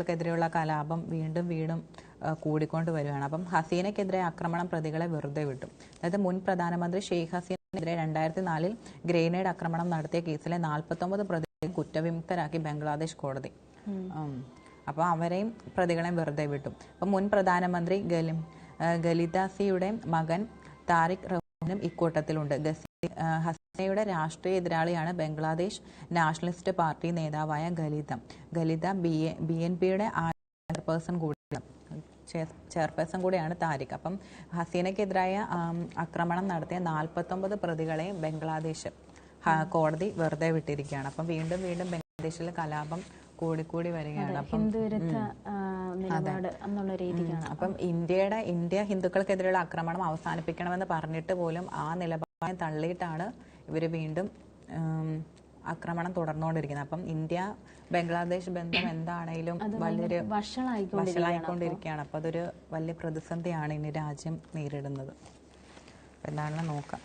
ക്കെതിരെയുള്ള കലാപം വീണ്ടും കൂടിക്കൊണ്ട് വരികയാണ്. അപ്പം ഹസീനയ്ക്കെതിരെ ആക്രമണം പ്രതികളെ വെറുതെ വിട്ടു. അതായത് മുൻ പ്രധാനമന്ത്രി ഷെയ്ഖ് ഹസീനയ്ക്കെതിരെ 2004 ഗ്രേനേഡ് ആക്രമണം നടത്തിയ കേസിലെ 49 പ്രതികളെ കുറ്റവിമുക്തരാക്കി ബംഗ്ലാദേശ് കോടതി. അപ്പോൾ അവരെയും പ്രതികളെയും വെറുതെ വിട്ടു. അപ്പം മുൻ പ്രധാനമന്ത്രി ഖലീദാസിയുടെ മകൻ താരിഖ് റഹ്മാനും ഇക്കൂട്ടത്തിലുണ്ട്. ഹസീനയുടെ രാഷ്ട്രീയ എതിരാളിയാണ് ബംഗ്ലാദേശ് നാഷണലിസ്റ്റ് പാർട്ടി നേതാവായ ഖലീദ BNPയുടെ ചെയർപേഴ്സൺ കൂടിയാണ് താരിഖ്. അപ്പം ഹസീനയ്ക്കെതിരായ ആക്രമണം നടത്തിയ 49 പ്രതികളെ ബംഗ്ലാദേശ് കോടതി വെറുതെ വിട്ടിരിക്കുകയാണ്. അപ്പം വീണ്ടും ബംഗ്ലാദേശിലെ കലാപം കൂടിക്കൂടി വരികയാണ്. അപ്പം അപ്പം ഇന്ത്യ ഹിന്ദുക്കൾക്കെതിരെയുള്ള ആക്രമണം അവസാനിപ്പിക്കണമെന്ന് പറഞ്ഞിട്ട് പോലും ആ നിലപാട് തള്ളിയിട്ടാണ് ഇവർ വീണ്ടും ആക്രമണം തുടർന്നുകൊണ്ടിരിക്കുന്നത്. അപ്പം ഇന്ത്യ ബംഗ്ലാദേശ് ബന്ധം എന്താണേലും വലിയൊരു വഷളായിക്കൊണ്ടിരിക്കുകയാണ്. അപ്പോൾ അതൊരു വലിയ പ്രതിസന്ധിയാണ് ഇനി രാജ്യം നേരിടുന്നത്. എന്താണെന്ന് നോക്കാം.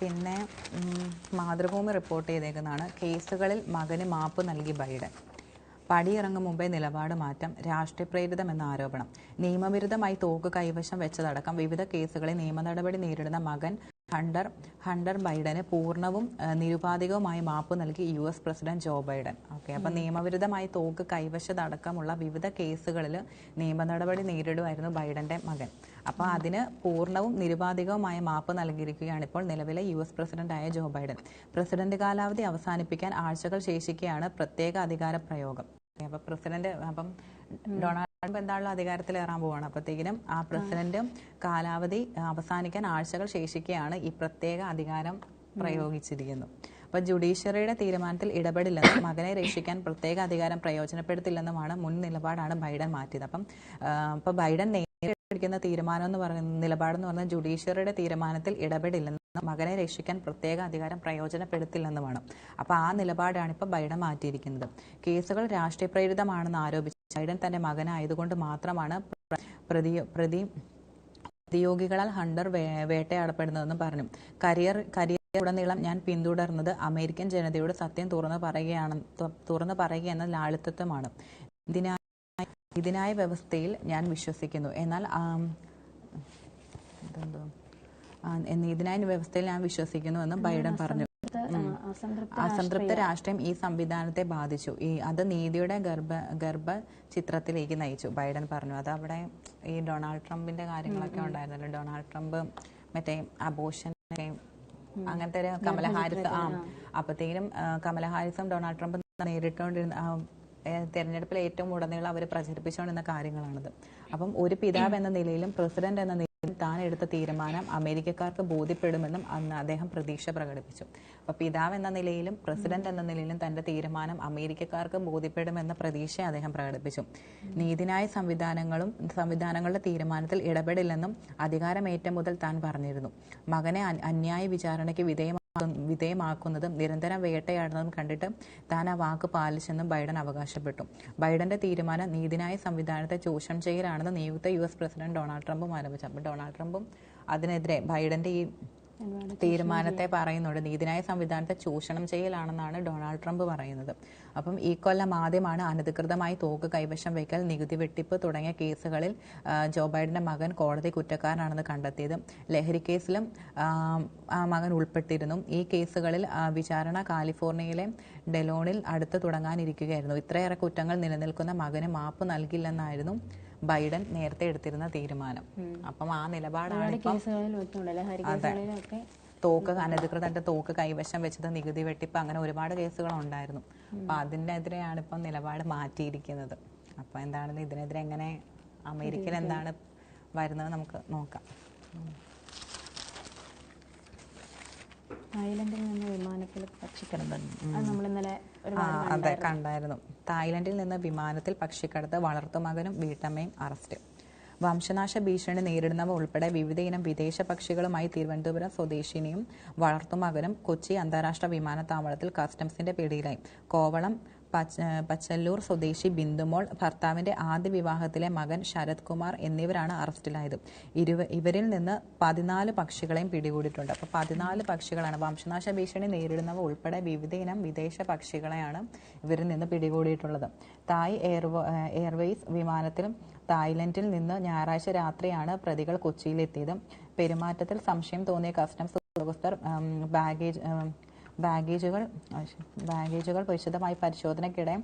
പിന്നെ മാതൃഭൂമി റിപ്പോർട്ട് ചെയ്തേക്കുന്നതാണ്, കേസുകളിൽ മകന് മാപ്പ് നൽകി ബൈഡൻ. പടിയിറങ്ങും മുമ്പേ നിലപാട് മാറ്റം, രാഷ്ട്രീയ പ്രേരിതമെന്ന ആരോപണം. നിയമവിരുദ്ധമായി തോക്ക് കൈവശം വെച്ചതടക്കം വിവിധ കേസുകളിൽ നിയമ നടപടി നേരിടുന്ന മകൻ ഹണ്ടർ ബൈഡന് പൂർണ്ണവും നിരുപാധികവുമായി മാപ്പ് നൽകി US പ്രസിഡന്റ് ജോ ബൈഡൻ. അപ്പം നിയമവിരുദ്ധമായി തോക്ക് കൈവശതടക്കമുള്ള വിവിധ കേസുകളിൽ നിയമ നടപടി നേരിടുമായിരുന്നു ബൈഡന്റെ മകൻ. അപ്പോൾ അതിന് പൂർണ്ണവും നിരുപാധികവുമായ മാപ്പ് നൽകിയിരിക്കുകയാണ് ഇപ്പോൾ നിലവിലെ US പ്രസിഡന്റായ ജോ ബൈഡൻ. പ്രസിഡന്റ് കാലാവധി അവസാനിപ്പിക്കാൻ ആഴ്ചകൾ ശേഷിക്കെയാണ് പ്രത്യേക അധികാര പ്രയോഗം. അപ്പം ഡൊണാൾഡ് ട്രംപ് എന്താണല്ലോ അധികാരത്തിലേറാൻ പോവാണ്. അപ്പോഴത്തേക്കിനും ആ പ്രസിഡന്റ് കാലാവധി അവസാനിക്കാൻ ആഴ്ചകൾ ശേഷിക്കെയാണ് ഈ പ്രത്യേക അധികാരം പ്രയോഗിച്ചിരിക്കുന്നത്. അപ്പോൾ ജുഡീഷ്യറിയുടെ തീരുമാനത്തിൽ ഇടപെടില്ലെന്നും മകനെ രക്ഷിക്കാൻ പ്രത്യേക അധികാരം പ്രയോജനപ്പെടുത്തില്ലെന്നുമാണ് മുൻ നിലപാടാണ് ബൈഡൻ മാറ്റിയത്. അപ്പോൾ ബൈഡൻ എടുക്കുന്ന തീരുമാനം എന്ന് പറയുന്ന നിലപാടെന്ന് പറഞ്ഞാൽ ജുഡീഷ്യറിയുടെ തീരുമാനത്തിൽ ഇടപെടില്ലെന്നും മകനെ രക്ഷിക്കാൻ പ്രത്യേക അധികാരം പ്രയോജനപ്പെടുത്തില്ലെന്നുമാണ്. അപ്പോൾ ആ നിലപാടാണ് ഇപ്പോൾ ബൈഡൻ മാറ്റിയിരിക്കുന്നത്. കേസുകൾ രാഷ്ട്രീയ പ്രേരിതമാണെന്ന് ആരോപിച്ച് ബൈഡൻ തന്റെ മകനായതുകൊണ്ട് മാത്രമാണ് പ്രതിയോഗികളാൽ ഹണ്ടർ വേട്ടയാടപ്പെടുന്നതെന്ന് പറഞ്ഞു. കരിയറുടനീളം ഞാൻ പിന്തുടർന്നത് അമേരിക്കൻ ജനതയോട് സത്യം തുറന്നു പറയുകയെന്ന ലാളിത്യത്വമാണ്. ഇതിനായ വ്യവസ്ഥയിൽ ഞാൻ വിശ്വസിക്കുന്നു. എന്നാൽ നീതിന്യായ വ്യവസ്ഥയിൽ ഞാൻ വിശ്വസിക്കുന്നുവെന്നും ബൈഡൻ പറഞ്ഞു. അസംതൃപ്ത രാഷ്ട്രീയം ഈ സംവിധാനത്തെ ബാധിച്ചു. അത് നീതിയുടെ ഗർഭ ചിത്രത്തിലേക്ക് നയിച്ചു, ബൈഡൻ പറഞ്ഞു. അത് അവിടെ ഈ ഡൊണാൾഡ് ട്രംപിന്റെ കാര്യങ്ങളൊക്കെ ഉണ്ടായിരുന്നല്ലോ. ഡൊണാൾഡ് ട്രംപ് മറ്റേ അബോഷൻ അങ്ങനത്തെ ഒരു കമല ഹാരിസ് അപ്പത്തേനും കമല ഹാരിസും ഡൊണാൾഡ് ട്രംപും നേരിട്ടുകൊണ്ടിരുന്ന തെരഞ്ഞെടുപ്പിൽ ഏറ്റവും ഉടനീളം അവർ പ്രചരിപ്പിച്ചുകൊണ്ടിരുന്ന കാര്യങ്ങളാണിത്. അപ്പം ഒരു പിതാവ് എന്ന നിലയിലും പ്രസിഡന്റ് എന്ന നിലയിലും താൻ എടുത്ത തീരുമാനം അമേരിക്കക്കാർക്ക് ബോധ്യപ്പെടുമെന്നും അന്ന് അദ്ദേഹം പ്രതീക്ഷ പ്രകടിപ്പിച്ചു. അപ്പൊ പിതാവ് എന്ന നിലയിലും പ്രസിഡന്റ് എന്ന നിലയിലും തന്റെ തീരുമാനം അമേരിക്കക്കാർക്ക് ബോധ്യപ്പെടുമെന്ന പ്രതീക്ഷ അദ്ദേഹം പ്രകടിപ്പിച്ചു. നീതിന്യായ സംവിധാനങ്ങളുടെ തീരുമാനത്തിൽ ഇടപെടില്ലെന്നും അധികാരമേറ്റ മുതൽ താൻ പറഞ്ഞിരുന്നു. മകനെ അന്യായ വിചാരണയ്ക്ക് വിധേയമാക്കുന്നതും നിരന്തരം വേട്ടയാടുന്നതും കണ്ടിട്ട് താൻ ആ വാക്ക് പാലിച്ചെന്നും ബൈഡൻ അവകാശപ്പെട്ടു. ബൈഡന്റെ തീരുമാനം നീതിന്യായ സംവിധാനത്തെ ചൂഷണം ചെയ്യലാണെന്ന് നിയുക്ത US പ്രസിഡന്റ് ഡൊണാൾഡ് ട്രംപും ആരോപിച്ചു. അപ്പോൾ ഡൊണാൾഡ് ട്രംപും അതിനെതിരെ ബൈഡന്റെ ഈ തീരുമാനത്തെ പറയുന്നുണ്ട്. നീതിന്യായ സംവിധാനത്തെ ചൂഷണം ചെയ്യലാണെന്നാണ് ഡൊണാൾഡ് ട്രംപ് പറയുന്നത്. അപ്പം ഈ കൊല്ലം ആദ്യമാണ് അനധികൃതമായി തോക്ക് കൈവശം വയ്ക്കൽ, നികുതി വെട്ടിപ്പ് തുടങ്ങിയ കേസുകളിൽ ജോ ബൈഡന്റെ മകൻ കോടതി കുറ്റക്കാരനാണെന്ന് കണ്ടെത്തിയത്. ലഹരി കേസിലും മകൻ ഉൾപ്പെട്ടിരുന്നു. ഈ കേസുകളിൽ വിചാരണ കാലിഫോർണിയയിലെ ഡെലോണിൽ അടുത്ത് തുടങ്ങാനിരിക്കുകയായിരുന്നു. ഇത്രയേറെ കുറ്റങ്ങൾ നിലനിൽക്കുന്ന മകന് മാപ്പ് നൽകില്ലെന്നായിരുന്നു ബൈഡൻ നേരത്തെ എടുത്തിരുന്ന തീരുമാനം. അപ്പം ആ നിലപാടാണ് അനധികൃത തോക്ക് കൈവശം വെച്ചത്, നികുതി വെട്ടിപ്പ്, അങ്ങനെ ഒരുപാട് കേസുകൾ ഉണ്ടായിരുന്നു. അപ്പൊ അതിനെതിരെയാണ് ഇപ്പം നിലപാട് മാറ്റിയിരിക്കുന്നത്. അപ്പൊ എന്താണ് ഇതിനെതിരെ എങ്ങനെ അമേരിക്കയിൽ എന്താണ് വരുന്നത് നമുക്ക് നോക്കാം. തായ്ലൻഡിൽ നിന്ന് വിമാനത്തിൽ പക്ഷിക്കടത്ത് അതെ കണ്ടായിരുന്നു. തായ്ലൻഡിൽ നിന്ന് വിമാനത്തിൽ പക്ഷിക്കടത്ത്, വളർത്തുമകനും വീട്ടമ്മയും അറസ്റ്റ്. വംശനാശ ഭീഷണി നേരിടുന്നവ ഉൾപ്പെടെ വിവിധയിനം വിദേശ പക്ഷികളുമായി തിരുവനന്തപുരം സ്വദേശിനിയും വളർത്തുമകനും കൊച്ചി അന്താരാഷ്ട്ര വിമാനത്താവളത്തിൽ കസ്റ്റംസിന്റെ പിടിയിലായി. കോവളം പച്ചല്ലൂർ സ്വദേശി ബിന്ദുമോൾ, ഭർത്താവിന്റെ ആദ്യ വിവാഹത്തിലെ മകൻ ശരത് കുമാർ എന്നിവരാണ് അറസ്റ്റിലായത്. ഇവരിൽ നിന്ന് 14 പക്ഷികളെയും പിടികൂടിയിട്ടുണ്ട്. അപ്പോൾ 14 പക്ഷികളാണ്. വംശനാശ ഭീഷണി നേരിടുന്നവ ഉൾപ്പെടെ വിവിധയിനം വിദേശ പക്ഷികളെയാണ് ഇവരിൽ നിന്ന് പിടികൂടിയിട്ടുള്ളത്. തായ് എയർവേസ് വിമാനത്തിൽ തായ്ലൻഡിൽ നിന്ന് ഞായറാഴ്ച രാത്രിയാണ് പ്രതികൾ കൊച്ചിയിലെത്തിയത്. പെരുമാറ്റത്തിൽ സംശയം തോന്നിയ കസ്റ്റംസ് ഉദ്യോഗസ്ഥർ ബാഗേജുകൾ വിശദമായി പരിശോധനയ്ക്കിടെ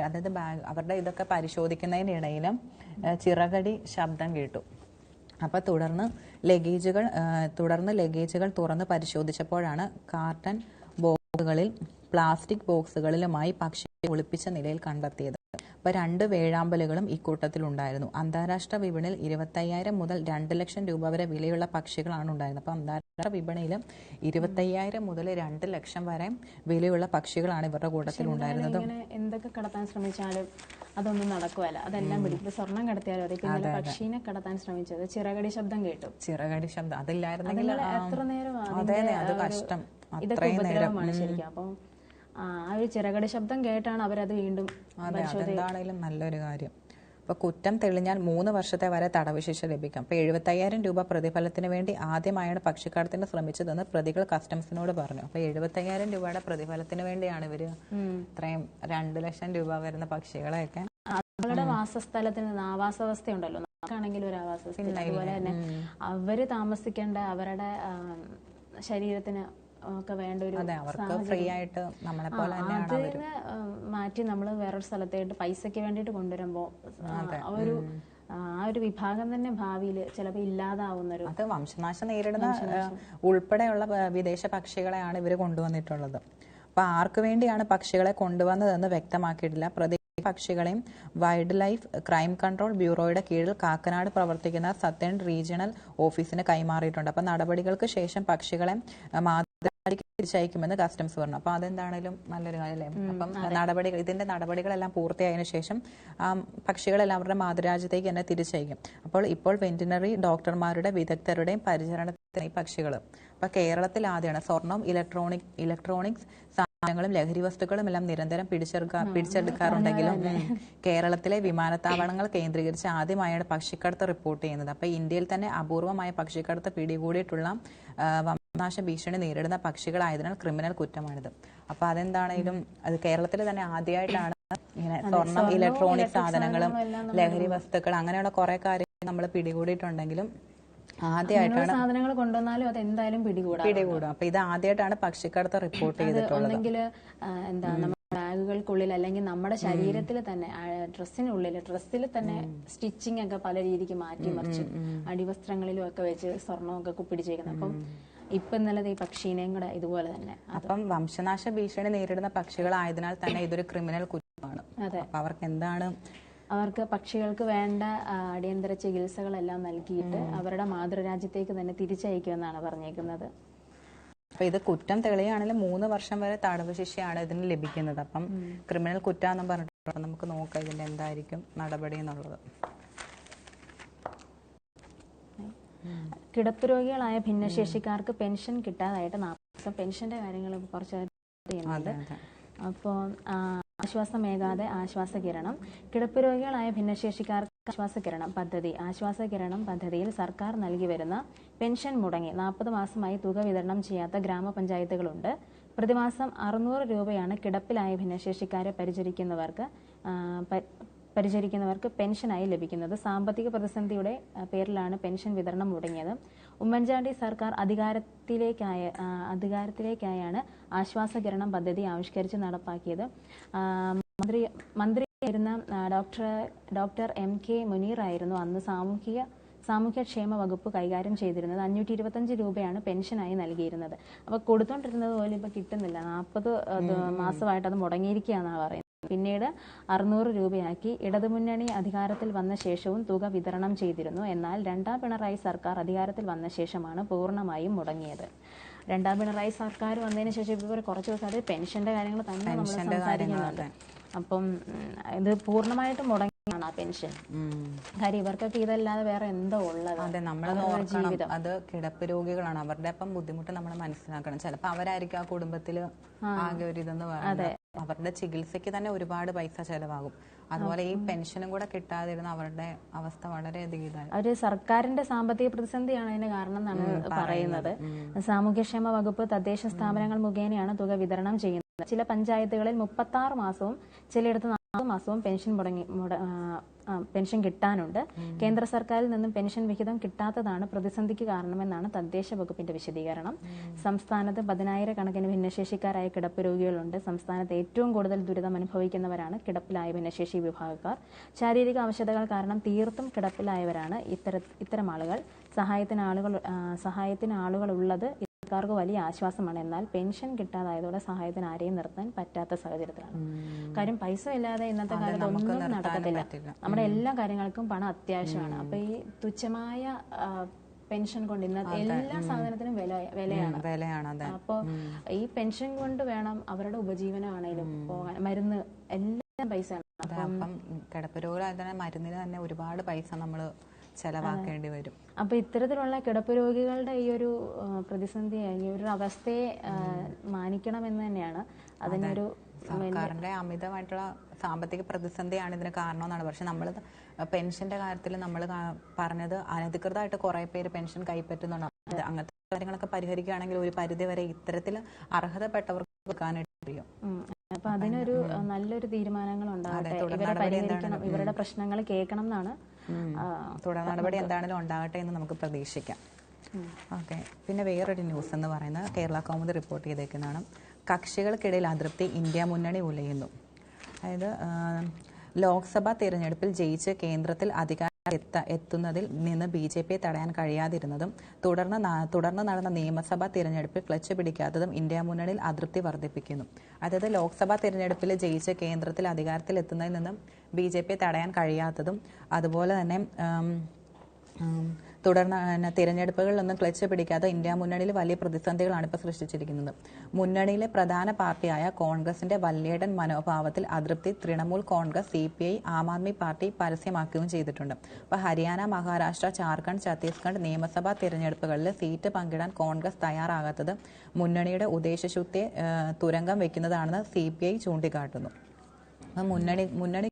അതായത് അവരുടെ ഇതൊക്കെ പരിശോധിക്കുന്നതിനിടയിലും ചിറകടി ശബ്ദം കേട്ടു. അപ്പോൾ തുടർന്ന് ലഗേജുകൾ തുറന്ന് പരിശോധിച്ചപ്പോഴാണ് കാർട്ടൺ ബോക്സുകളിൽ പ്ലാസ്റ്റിക് ബോക്സുകളിലുമായി പക്ഷിയെ ഒളിപ്പിച്ച നിലയിൽ കണ്ടെത്തിയത്. അപ്പോൾ 2 വേഴാമ്പലുകളും ഇക്കൂട്ടത്തിലുണ്ടായിരുന്നു. അന്താരാഷ്ട്ര വിപണിയിൽ 25,000 മുതൽ 2 ലക്ഷം രൂപ വരെ വിലയുള്ള പക്ഷികളാണ് ഉണ്ടായിരുന്നത്. അപ്പോൾ അന്താരാഷ്ട്ര വിപണിയിൽ 25,000 മുതൽ 2 ലക്ഷം വരെ വിലയുള്ള പക്ഷികളാണ് ഇവരുടെ കൂട്ടത്തിൽ ഉണ്ടായിരുന്നത്. എന്തൊക്കെ കടത്താൻ ശ്രമിച്ചാലും അതൊന്നും നടക്കുമല്ല, അതെല്ലാം പിടിക്കും. സ്വർണം കടത്തിയാലും അതെ. പിന്നെ പക്ഷീനെ കടത്താൻ ശ്രമിച്ചത് ചിറകടി ശബ്ദം കേട്ടു. ചിറകടി ശബ്ദം അതില്ലായിരുന്നെങ്കിൽ എത്ര നേരം അത് കഷ്ടം, ഇതൊക്കെ ഉപദ്രവമാണ് ശരിക്കും. അപ്പം ആ ഒരു ചിറകടി ശബ്ദം കേട്ടാണ് അവരത് വീണ്ടും. അതെന്താണേലും നല്ലൊരു കാര്യം. അപ്പൊ കുറ്റം തെളിഞ്ഞാൽ 3 വർഷത്തെ വരെ തടവ് ശിക്ഷ ലഭിക്കാം. അപ്പൊ 75,000 രൂപ പ്രതിഫലത്തിന് വേണ്ടി ആദ്യമായാണ് പക്ഷിക്കടത്തിന് ശ്രമിച്ചതെന്ന് പ്രതികൾ കസ്റ്റംസിനോട് പറഞ്ഞു. അപ്പൊ 75,000 രൂപയുടെ പ്രതിഫലത്തിന് വേണ്ടിയാണ് ഇവര് ഇത്രയും 2 ലക്ഷം രൂപ വരുന്ന പക്ഷികളെയൊക്കെ അവരുടെ വാസസ്ഥലത്തിൽ നിന്ന്. ആവാസവ്യവസ്ഥ ഉണ്ടല്ലോ, നമുക്കാണെങ്കിലും ഒരു ആവാസവ്യവസ്ഥ. അതുപോലെ തന്നെ അവര് താമസിക്കേണ്ട അവരുടെ ശരീരത്തിന് ഒക്കെ വേണ്ട ഒരു ഫ്രീ ആയിട്ട് നമ്മളെ പോലെ അതിനെ മാറ്റി നമ്മൾ വേറൊരു സ്ഥലത്തായിട്ട് പൈസക്ക് വേണ്ടിയിട്ട് കൊണ്ടുവരുമ്പോ ആ ഒരു വിഭാഗം തന്നെ ഭാവിയിൽ ചിലപ്പോൾ ഇല്ലാതാവുന്നൊരു. അത് വംശനാശം നേരിടുന്ന ഉൾപ്പെടെയുള്ള വിദേശ പക്ഷികളെയാണ് ഇവർ കൊണ്ടുവന്നിട്ടുള്ളത്. അപ്പൊ ആർക്ക് വേണ്ടിയാണ് പക്ഷികളെ കൊണ്ടുവന്നതെന്ന് വ്യക്തമാക്കിയിട്ടില്ല. പക്ഷികളെയും വൈൽഡ് ലൈഫ് ക്രൈം കൺട്രോൾ ബ്യൂറോയുടെ കീഴിൽ കാക്കനാട് പ്രവർത്തിക്കുന്ന സത്യൻ റീജിയണൽ ഓഫീസിന് കൈമാറിയിട്ടുണ്ട്. അപ്പൊ നടപടികൾക്ക് ശേഷം പക്ഷികളെ തിരിച്ചയക്കുമെന്ന് കസ്റ്റംസ് പറഞ്ഞു. അപ്പൊ അതെന്താണേലും നല്ലൊരു കാര്യമല്ലേ. അപ്പം ഇതിന്റെ നടപടികളെല്ലാം പൂർത്തിയായതിനു ശേഷം പക്ഷികളെല്ലാം അവരുടെ മാതൃരാജ്യത്തേക്ക് തന്നെ തിരിച്ചയക്കും. ഇപ്പോൾ വെറ്റിനറി ഡോക്ടർമാരുടെ വിദഗ്ധരുടെയും പരിചരണത്തിനായി പക്ഷികൾ. അപ്പൊ കേരളത്തിൽ ആദ്യമാണ് സ്വർണം, ഇലക്ട്രോണിക്സ് സാധനങ്ങളും ലഹരി വസ്തുക്കളും എല്ലാം നിരന്തരം പിടിച്ചെടുക്കാറുണ്ടെങ്കിലും കേരളത്തിലെ വിമാനത്താവളങ്ങൾ കേന്ദ്രീകരിച്ച് ആദ്യമായാണ് പക്ഷിക്കടത്ത് റിപ്പോർട്ട് ചെയ്യുന്നത്. അപ്പൊ ഇന്ത്യയിൽ തന്നെ അപൂർവമായ പക്ഷിക്കടത്ത് പിടികൂടിയിട്ടുള്ള വംശനാശ ഭീഷണി നേരിടുന്ന പക്ഷികളായതിനാൽ ക്രിമിനൽ കുറ്റമാണിത്. അപ്പൊ അതെന്താണെങ്കിലും അത് കേരളത്തിൽ തന്നെ ആദ്യമായിട്ടാണ് ഇങ്ങനെ സ്വർണം, ഇലക്ട്രോണിക് സാധനങ്ങളും ലഹരി വസ്തുക്കൾ അങ്ങനെയുള്ള കുറെ കാര്യങ്ങൾ നമ്മൾ പിടികൂടിയിട്ടുണ്ടെങ്കിലും ആദ്യമായിട്ടാണ് സാധനങ്ങൾ കൊണ്ടുവന്നാലും അത് എന്തായാലും പിടികൂടും. അപ്പൊ ഇത് ആദ്യമായിട്ടാണ് പക്ഷിക്കടത്ത് റിപ്പോർട്ട് ചെയ്തിട്ടുള്ളത്. ഒന്നെങ്കിൽ എന്താ നമ്മുടെ ബാഗുകൾക്കുള്ളിൽ അല്ലെങ്കിൽ നമ്മുടെ ശരീരത്തിൽ തന്നെ ഡ്രസ്സിൽ തന്നെ സ്റ്റിച്ചിങ് ഒക്കെ പല രീതിക്ക് മാറ്റിമറിച്ച് അടിവസ്ത്രങ്ങളിലും ഒക്കെ വെച്ച് സ്വർണ്ണമൊക്കെ കുപ്പിടിച്ചേക്കുന്നത്. അപ്പം ഇപ്പൊ ഇന്നലെ ഈ പക്ഷീനെയും കൂടെ ഇതുപോലെ തന്നെ. അപ്പം വംശനാശ ഭീഷണി നേരിടുന്ന പക്ഷികളായതിനാൽ തന്നെ ഇതൊരു ക്രിമിനൽ കുറ്റമാണ്. അപ്പൊ അവർക്ക് എന്താണ്, അവർക്ക് പക്ഷികൾക്ക് വേണ്ട അടിയന്തര ചികിത്സകളെല്ലാം നൽകിയിട്ട് അവരുടെ മാതൃരാജ്യത്തേക്ക് തന്നെ തിരിച്ചയക്കുമെന്നാണ് പറഞ്ഞേക്കുന്നത്. അപ്പൊ ഇത് കുറ്റം തെളിയാണെങ്കിൽ 3 വർഷം വരെ തടവ് ശിക്ഷയാണ് ഇതിന് ലഭിക്കുന്നത്. അപ്പം ക്രിമിനൽ കുറ്റാന്നും പറഞ്ഞിട്ട് നമുക്ക് നോക്കാം ഇതിന്റെ എന്തായിരിക്കും നടപടി എന്നുള്ളത്. കിടപ്പ് രോഗികളായ ഭിന്നശേഷിക്കാർക്ക് പെൻഷൻ കിട്ടാതായിട്ട് 40 പെൻഷന്റെ കാര്യങ്ങൾ കുറച്ച് ചെയ്യുന്നുണ്ട്. അപ്പോൾ ആശ്വാസമേകാതെ ആശ്വാസകിരണം. കിടപ്പ് രോഗികളായ ഭിന്നശേഷിക്കാർക്ക് ആശ്വാസകിരണം പദ്ധതിയിൽ സർക്കാർ നൽകി വരുന്ന പെൻഷൻ മുടങ്ങി 40 മാസമായി തുക വിതരണം ചെയ്യാത്ത ഗ്രാമപഞ്ചായത്തുകളുണ്ട്. പ്രതിമാസം 600 രൂപയാണ് കിടപ്പിലായ ഭിന്നശേഷിക്കാരെ പരിചരിക്കുന്നവർക്ക് പെൻഷനായി ലഭിക്കുന്നത്. സാമ്പത്തിക പ്രതിസന്ധിയുടെ പേരിലാണ് പെൻഷൻ വിതരണം മുടങ്ങിയത്. ഉമ്മൻചാണ്ടി സർക്കാർ അധികാരത്തിലേക്കായാണ് ആശ്വാസകിരണം പദ്ധതി ആവിഷ്കരിച്ച് നടപ്പാക്കിയത്. മന്ത്രിയായിരുന്ന ഡോക്ടർ MK മുനീർ ആയിരുന്നു അന്ന് സാമൂഹ്യക്ഷേമ വകുപ്പ് കൈകാര്യം ചെയ്തിരുന്നത്. 525 രൂപയാണ് പെൻഷനായി നൽകിയിരുന്നത്. അപ്പൊ കൊടുത്തോണ്ടിരുന്നത് പോലും ഇപ്പൊ കിട്ടുന്നില്ല. 40 മാസമായിട്ട് അത് മുടങ്ങിയിരിക്കുകയെന്നാണ് പറയുന്നത്. പിന്നീട് 600 രൂപയാക്കി. ഇടതുമുന്നണി അധികാരത്തിൽ വന്ന ശേഷവും തുക വിതരണം ചെയ്തിരുന്നു. എന്നാൽ 2ാം പിണറായി സർക്കാർ അധികാരത്തിൽ വന്ന ശേഷമാണ് പൂർണ്ണമായും മുടങ്ങിയത്. 2ാം പിണറായി സർക്കാർ വന്നതിന് ശേഷം ഇപ്പോൾ കുറച്ച് ദിവസമായിട്ട് പെൻഷന്റെ കാര്യങ്ങൾ തന്നെ നമ്മൾ സംസാരിക്കുന്നുണ്ട്. അപ്പം ഇത് പൂർണ്ണമായിട്ട് മുടങ്ങിയാണ് ആ പെൻഷൻ. കാര്യം ഇവർക്കൊക്കെ ഇതല്ലാതെ വേറെ എന്തോ ഉള്ളത്. അതെ, നമ്മൾ ജീവിതം അത് കിടപ്പ് രോഗികളാണ്. അവരുടെ അപ്പം ബുദ്ധിമുട്ട് നമ്മൾ മനസ്സിലാക്കണം. ചിലപ്പോൾ അവരായിരിക്കും ആ കുടുംബത്തില് ആകെ ഒരു ഇതെന്ന് പറയുന്നത്. അവരുടെ ചികിത്സയ്ക്ക് തന്നെ ഒരുപാട് പൈസ ചെലവാകും. അതുപോലെ ഈ പെൻഷനും കൂടെ കിട്ടാതിരുന്ന അവരുടെ അവസ്ഥ വളരെയധികം ഇതായി. ഒരു സർക്കാരിന്റെ സാമ്പത്തിക പ്രതിസന്ധിയാണ് അതിന് കാരണം എന്നാണ് പറയുന്നത്. സാമൂഹ്യക്ഷേമ വകുപ്പ് തദ്ദേശ സ്ഥാപനങ്ങൾ മുഖേനയാണ് തുക വിതരണം ചെയ്യുന്നത്. ചില പഞ്ചായത്തുകളിൽ 36 മാസവും ചിലയിടത്ത് 4 മാസവും പെൻഷൻ കിട്ടാനുണ്ട്. കേന്ദ്ര സർക്കാരിൽ നിന്നും പെൻഷൻ വിഹിതം കിട്ടാത്തതാണ് പ്രതിസന്ധിക്ക് കാരണമെന്നാണ് തദ്ദേശ വകുപ്പിന്റെ വിശദീകരണം. സംസ്ഥാനത്ത് 10,000 കണക്കിന് ഭിന്നശേഷിക്കാരായ കിടപ്പ് രോഗികളുണ്ട്. സംസ്ഥാനത്ത് ഏറ്റവും കൂടുതൽ ദുരിതം അനുഭവിക്കുന്നവരാണ് കിടപ്പിലായ ഭിന്നശേഷി വിഭാഗക്കാർ. ശാരീരിക അവശതകൾ കാരണം തീർത്തും കിടപ്പിലായവരാണ് ഇത്തരം ആളുകൾ. സഹായത്തിന് ആളുകൾ ഉള്ളത് ക്കാർക്ക് വലിയ ആശ്വാസമാണ്. എന്നാൽ പെൻഷൻ കിട്ടാതായതോടെ സഹായത്തിന് ആരെയും നിർത്താൻ പറ്റാത്ത സാഹചര്യത്തിലാണ്. കാര്യം പൈസ ഇല്ലാതെ ഇന്നത്തെ കാലത്ത് ഒന്നും നടക്കത്തില്ല. നമ്മുടെ എല്ലാ കാര്യങ്ങൾക്കും പണം അത്യാവശ്യമാണ്. അപ്പൊ ഈ തുച്ഛമായ പെൻഷൻ കൊണ്ട് ഇന്നത്തെ എല്ലാ സാധനത്തിനും വിലയാണ്. അപ്പൊ ഈ പെൻഷൻ കൊണ്ട് വേണം അവരുടെ ഉപജീവനമാണേലും പോകാൻ, മരുന്ന് എല്ലാം പൈസയാണ്. അപ്പം കിടപ്പ് രോഗികളായ മരുന്നിന് തന്നെ ഒരുപാട് പൈസ നമ്മൾ ചെലവാക്കേണ്ടി വരും. അപ്പൊ ഇത്തരത്തിലുള്ള കിടപ്പ് രോഗികളുടെ ഈ ഒരു പ്രതിസന്ധി, ഈ ഒരു അവസ്ഥയെ മാനിക്കണമെന്ന് തന്നെയാണ് അതിനൊരു സർക്കാരിന്റെ അമിതമായിട്ടുള്ള സാമ്പത്തിക പ്രതിസന്ധിയാണ് ഇതിന് കാരണമെന്നാണ്. പക്ഷെ നമ്മൾ പെൻഷന്റെ കാര്യത്തിൽ നമ്മൾ പറഞ്ഞത് അനധികൃതമായിട്ട് കുറെ പേര് പെൻഷൻ കൈപ്പറ്റുന്നുണ്ട്. അങ്ങനത്തെ കാര്യങ്ങളൊക്കെ പരിഹരിക്കുകയാണെങ്കിൽ ഒരു പരിധി വരെ ഇത്തരത്തിൽ അർഹതപ്പെട്ടവർക്ക് കൊടുക്കാനായിട്ട് കഴിയും. അപ്പൊ അതിനൊരു നല്ലൊരു തീരുമാനങ്ങൾ ഉണ്ടാകട്ടെ. ഇവരെ പരിഹരിക്കണം, ഇവരുടെ പ്രശ്നങ്ങൾ കേൾക്കണം എന്നാണ്. തുടർ നടപടി എന്താണെങ്കിലും ഉണ്ടാകട്ടെ എന്ന് നമുക്ക് പ്രതീക്ഷിക്കാം. ഓക്കെ, പിന്നെ വേറൊരു ന്യൂസ് എന്ന് പറയുന്നത് കേരള കൗമുദി റിപ്പോർട്ട് ചെയ്തേക്കുന്നതാണ്. കക്ഷികൾക്കിടയിൽ അതൃപ്തി, ഇന്ത്യ മുന്നണി ഉലയുന്നു. അതായത് ലോക്സഭാ തിരഞ്ഞെടുപ്പിൽ ജയിച്ച് കേന്ദ്രത്തിൽ അധികാരം എത്തുന്നതിൽ നിന്ന് BJPയെ തടയാൻ കഴിയാതിരുന്നതും തുടർന്ന് നടന്ന നിയമസഭാ തിരഞ്ഞെടുപ്പിൽ ക്ലച്ച് പിടിക്കാത്തതും ഇന്ത്യ മുന്നണിയിൽ അതൃപ്തി വർദ്ധിപ്പിക്കുന്നു. അതായത് ലോക്സഭാ തിരഞ്ഞെടുപ്പിൽ ജയിച്ച് കേന്ദ്രത്തിൽ അധികാരത്തിൽ എത്തുന്നതിൽ നിന്നും BJPയെ തടയാൻ കഴിയാത്തതും അതുപോലെ തന്നെ തുടർന്ന് തിരഞ്ഞെടുപ്പുകളിലൊന്നും ക്ലച്ച് പിടിക്കാതെ ഇന്ത്യ മുന്നണിയിൽ വലിയ പ്രതിസന്ധികളാണ് ഇപ്പോൾ സൃഷ്ടിച്ചിരിക്കുന്നത്. മുന്നണിയിലെ പ്രധാന പാർട്ടിയായ കോൺഗ്രസിന്റെ വല്യേടൻ മനോഭാവത്തിൽ അതൃപ്തി തൃണമൂൽ കോൺഗ്രസ്, CPI, ആം ആദ്മി പാർട്ടി പരസ്യമാക്കുകയും ചെയ്തിട്ടുണ്ട്. അപ്പോൾ ഹരിയാന, മഹാരാഷ്ട്ര, ജാർഖണ്ഡ്, ഛത്തീസ്ഗഡ് നിയമസഭാ തിരഞ്ഞെടുപ്പുകളിൽ സീറ്റ് പങ്കിടാൻ കോൺഗ്രസ് തയ്യാറാകാത്തത് മുന്നണിയുടെ ഉദ്ദേശശുദ്ധിയെ തുരങ്കം വയ്ക്കുന്നതാണെന്ന് CPI ചൂണ്ടിക്കാട്ടുന്നു. മുന്നണി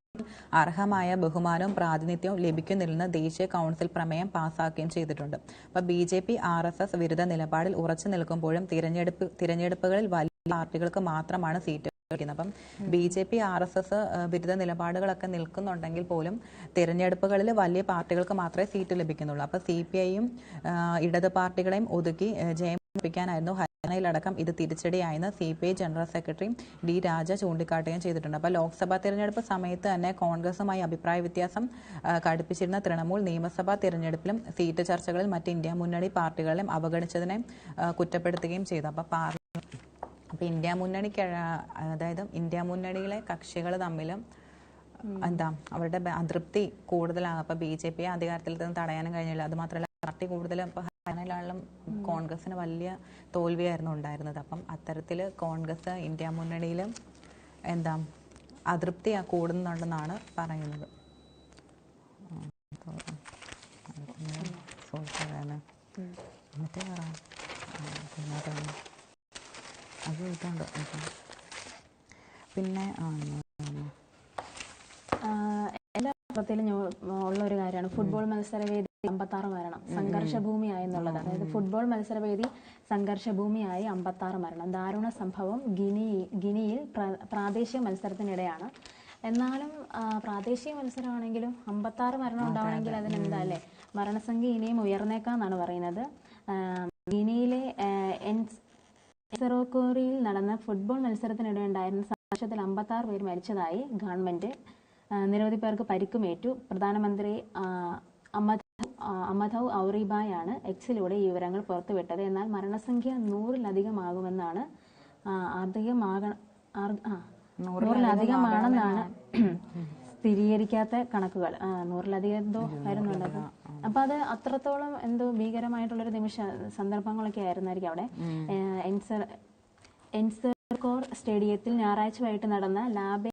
അർഹമായ ബഹുമാനവും പ്രാതിനിധ്യവും ലഭിക്കുന്നില്ലെന്ന് ദേശീയ കൗൺസിൽ പ്രമേയം പാസാക്കുകയും ചെയ്തിട്ടുണ്ട്. അപ്പോൾ BJP RSS വിരുദ്ധ നിലപാടിൽ ഉറച്ചു നിൽക്കുമ്പോഴും തിരഞ്ഞെടുപ്പുകളിൽ വലിയ പാർട്ടികൾക്ക് മാത്രമാണ് സീറ്റ് അപ്പം BJP RSS വിരുദ്ധ നിലപാടുകളൊക്കെ നിൽക്കുന്നുണ്ടെങ്കിൽ പോലും തിരഞ്ഞെടുപ്പുകളിൽ വലിയ പാർട്ടികൾക്ക് മാത്രമേ സീറ്റ് ലഭിക്കുന്നുള്ളൂ. അപ്പോൾ CPIയും ഇടത് പാർട്ടികളെയും ഒതുക്കി ജയം ായിരുന്നു ഹരിയാനയിലടക്കം ഇത് തിരിച്ചടിയായെന്ന് CPI ജനറൽ സെക്രട്ടറി D. രാജ ചൂണ്ടിക്കാട്ടുകയും ചെയ്തിട്ടുണ്ട്. അപ്പോൾ ലോക്സഭാ തിരഞ്ഞെടുപ്പ് സമയത്ത് തന്നെ കോൺഗ്രസുമായി അഭിപ്രായ വ്യത്യാസം കടുപ്പിച്ചിരുന്ന തൃണമൂൽ നിയമസഭാ തിരഞ്ഞെടുപ്പിലും സീറ്റ് ചർച്ചകളിൽ മറ്റ് ഇന്ത്യ മുന്നണി പാർട്ടികളെയും അവഗണിച്ചതിനെ കുറ്റപ്പെടുത്തുകയും ചെയ്തു. അപ്പോൾ ഇന്ത്യ മുന്നണിക്ക് അതായത് ഇന്ത്യ മുന്നണിയിലെ കക്ഷികൾ തമ്മിലും അവരുടെ അതൃപ്തി കൂടുതലാണ്. അപ്പോൾ BJP അധികാരത്തിൽ നിന്ന് തടയാനും കഴിഞ്ഞില്ല. അതുമാത്രമല്ല പാർട്ടി കൂടുതലും ഇപ്പോൾ ഹരിയാനയിലാണെങ്കിലും കോൺഗ്രസിന് വലിയ തോൽവിയായിരുന്നു ഉണ്ടായിരുന്നത്. അപ്പം അത്തരത്തിൽ കോൺഗ്രസ് ഇന്ത്യ മുന്നണിയിൽ അതൃപ്തി കൂടുന്നുണ്ടെന്നാണ് പറയുന്നത്. പിന്നെ എല്ലാ പത്രത്തിലും ഉള്ള ഒരു കാര്യമാണ് ഫുട്ബോൾ മത്സരവേദി 56 മരണം സംഘർഷഭൂമിയായി എന്നുള്ളത്. അതായത് ഫുട്ബോൾ മത്സരവേദി സംഘർഷഭൂമിയായി 56 മരണം. ദാരുണ സംഭവം ഗിനിയിൽ പ്രാദേശിക മത്സരത്തിനിടെയാണ്. എന്നാലും പ്രാദേശിക മത്സരമാണെങ്കിലും 56 മരണം ഉണ്ടാവണമെങ്കിൽ അതിനെന്താ അല്ലേ, മരണസംഖ്യ ഇനിയും ഉയർന്നേക്കാന്നാണ് പറയുന്നത്. ഗിനിയിലെ എൻസറോക്കോറിയിൽ നടന്ന ഫുട്ബോൾ മത്സരത്തിനിടെ ഉണ്ടായിരുന്ന സംഘർഷത്തിൽ 56 പേർ മരിച്ചതായി ഗവൺമെന്റ്. നിരവധി പേർക്ക് പരിക്കുമേറ്റു. പ്രധാനമന്ത്രി അമധൌ ഔറിബായാണ് എക്സിലൂടെ ഈ വിവരങ്ങൾ പുറത്തുവിട്ടത്. എന്നാൽ മരണസംഖ്യ 100-ലധികമാകുമെന്നാണ് നൂറിലധികമാണെന്നാണ് സ്ഥിരീകരിക്കാത്ത കണക്കുകൾ. 100-ലധികം എന്തോ വരുന്നുണ്ടത്. അപ്പൊ അത് അത്രത്തോളം എന്തോ ഭീകരമായിട്ടുള്ളൊരു സന്ദർഭങ്ങളൊക്കെ ആയിരുന്നായിരിക്കും അവിടെ. എൻസർകോർ സ്റ്റേഡിയത്തിൽ ഞായറാഴ്ച വൈകിട്ട് നടന്ന ലാബെ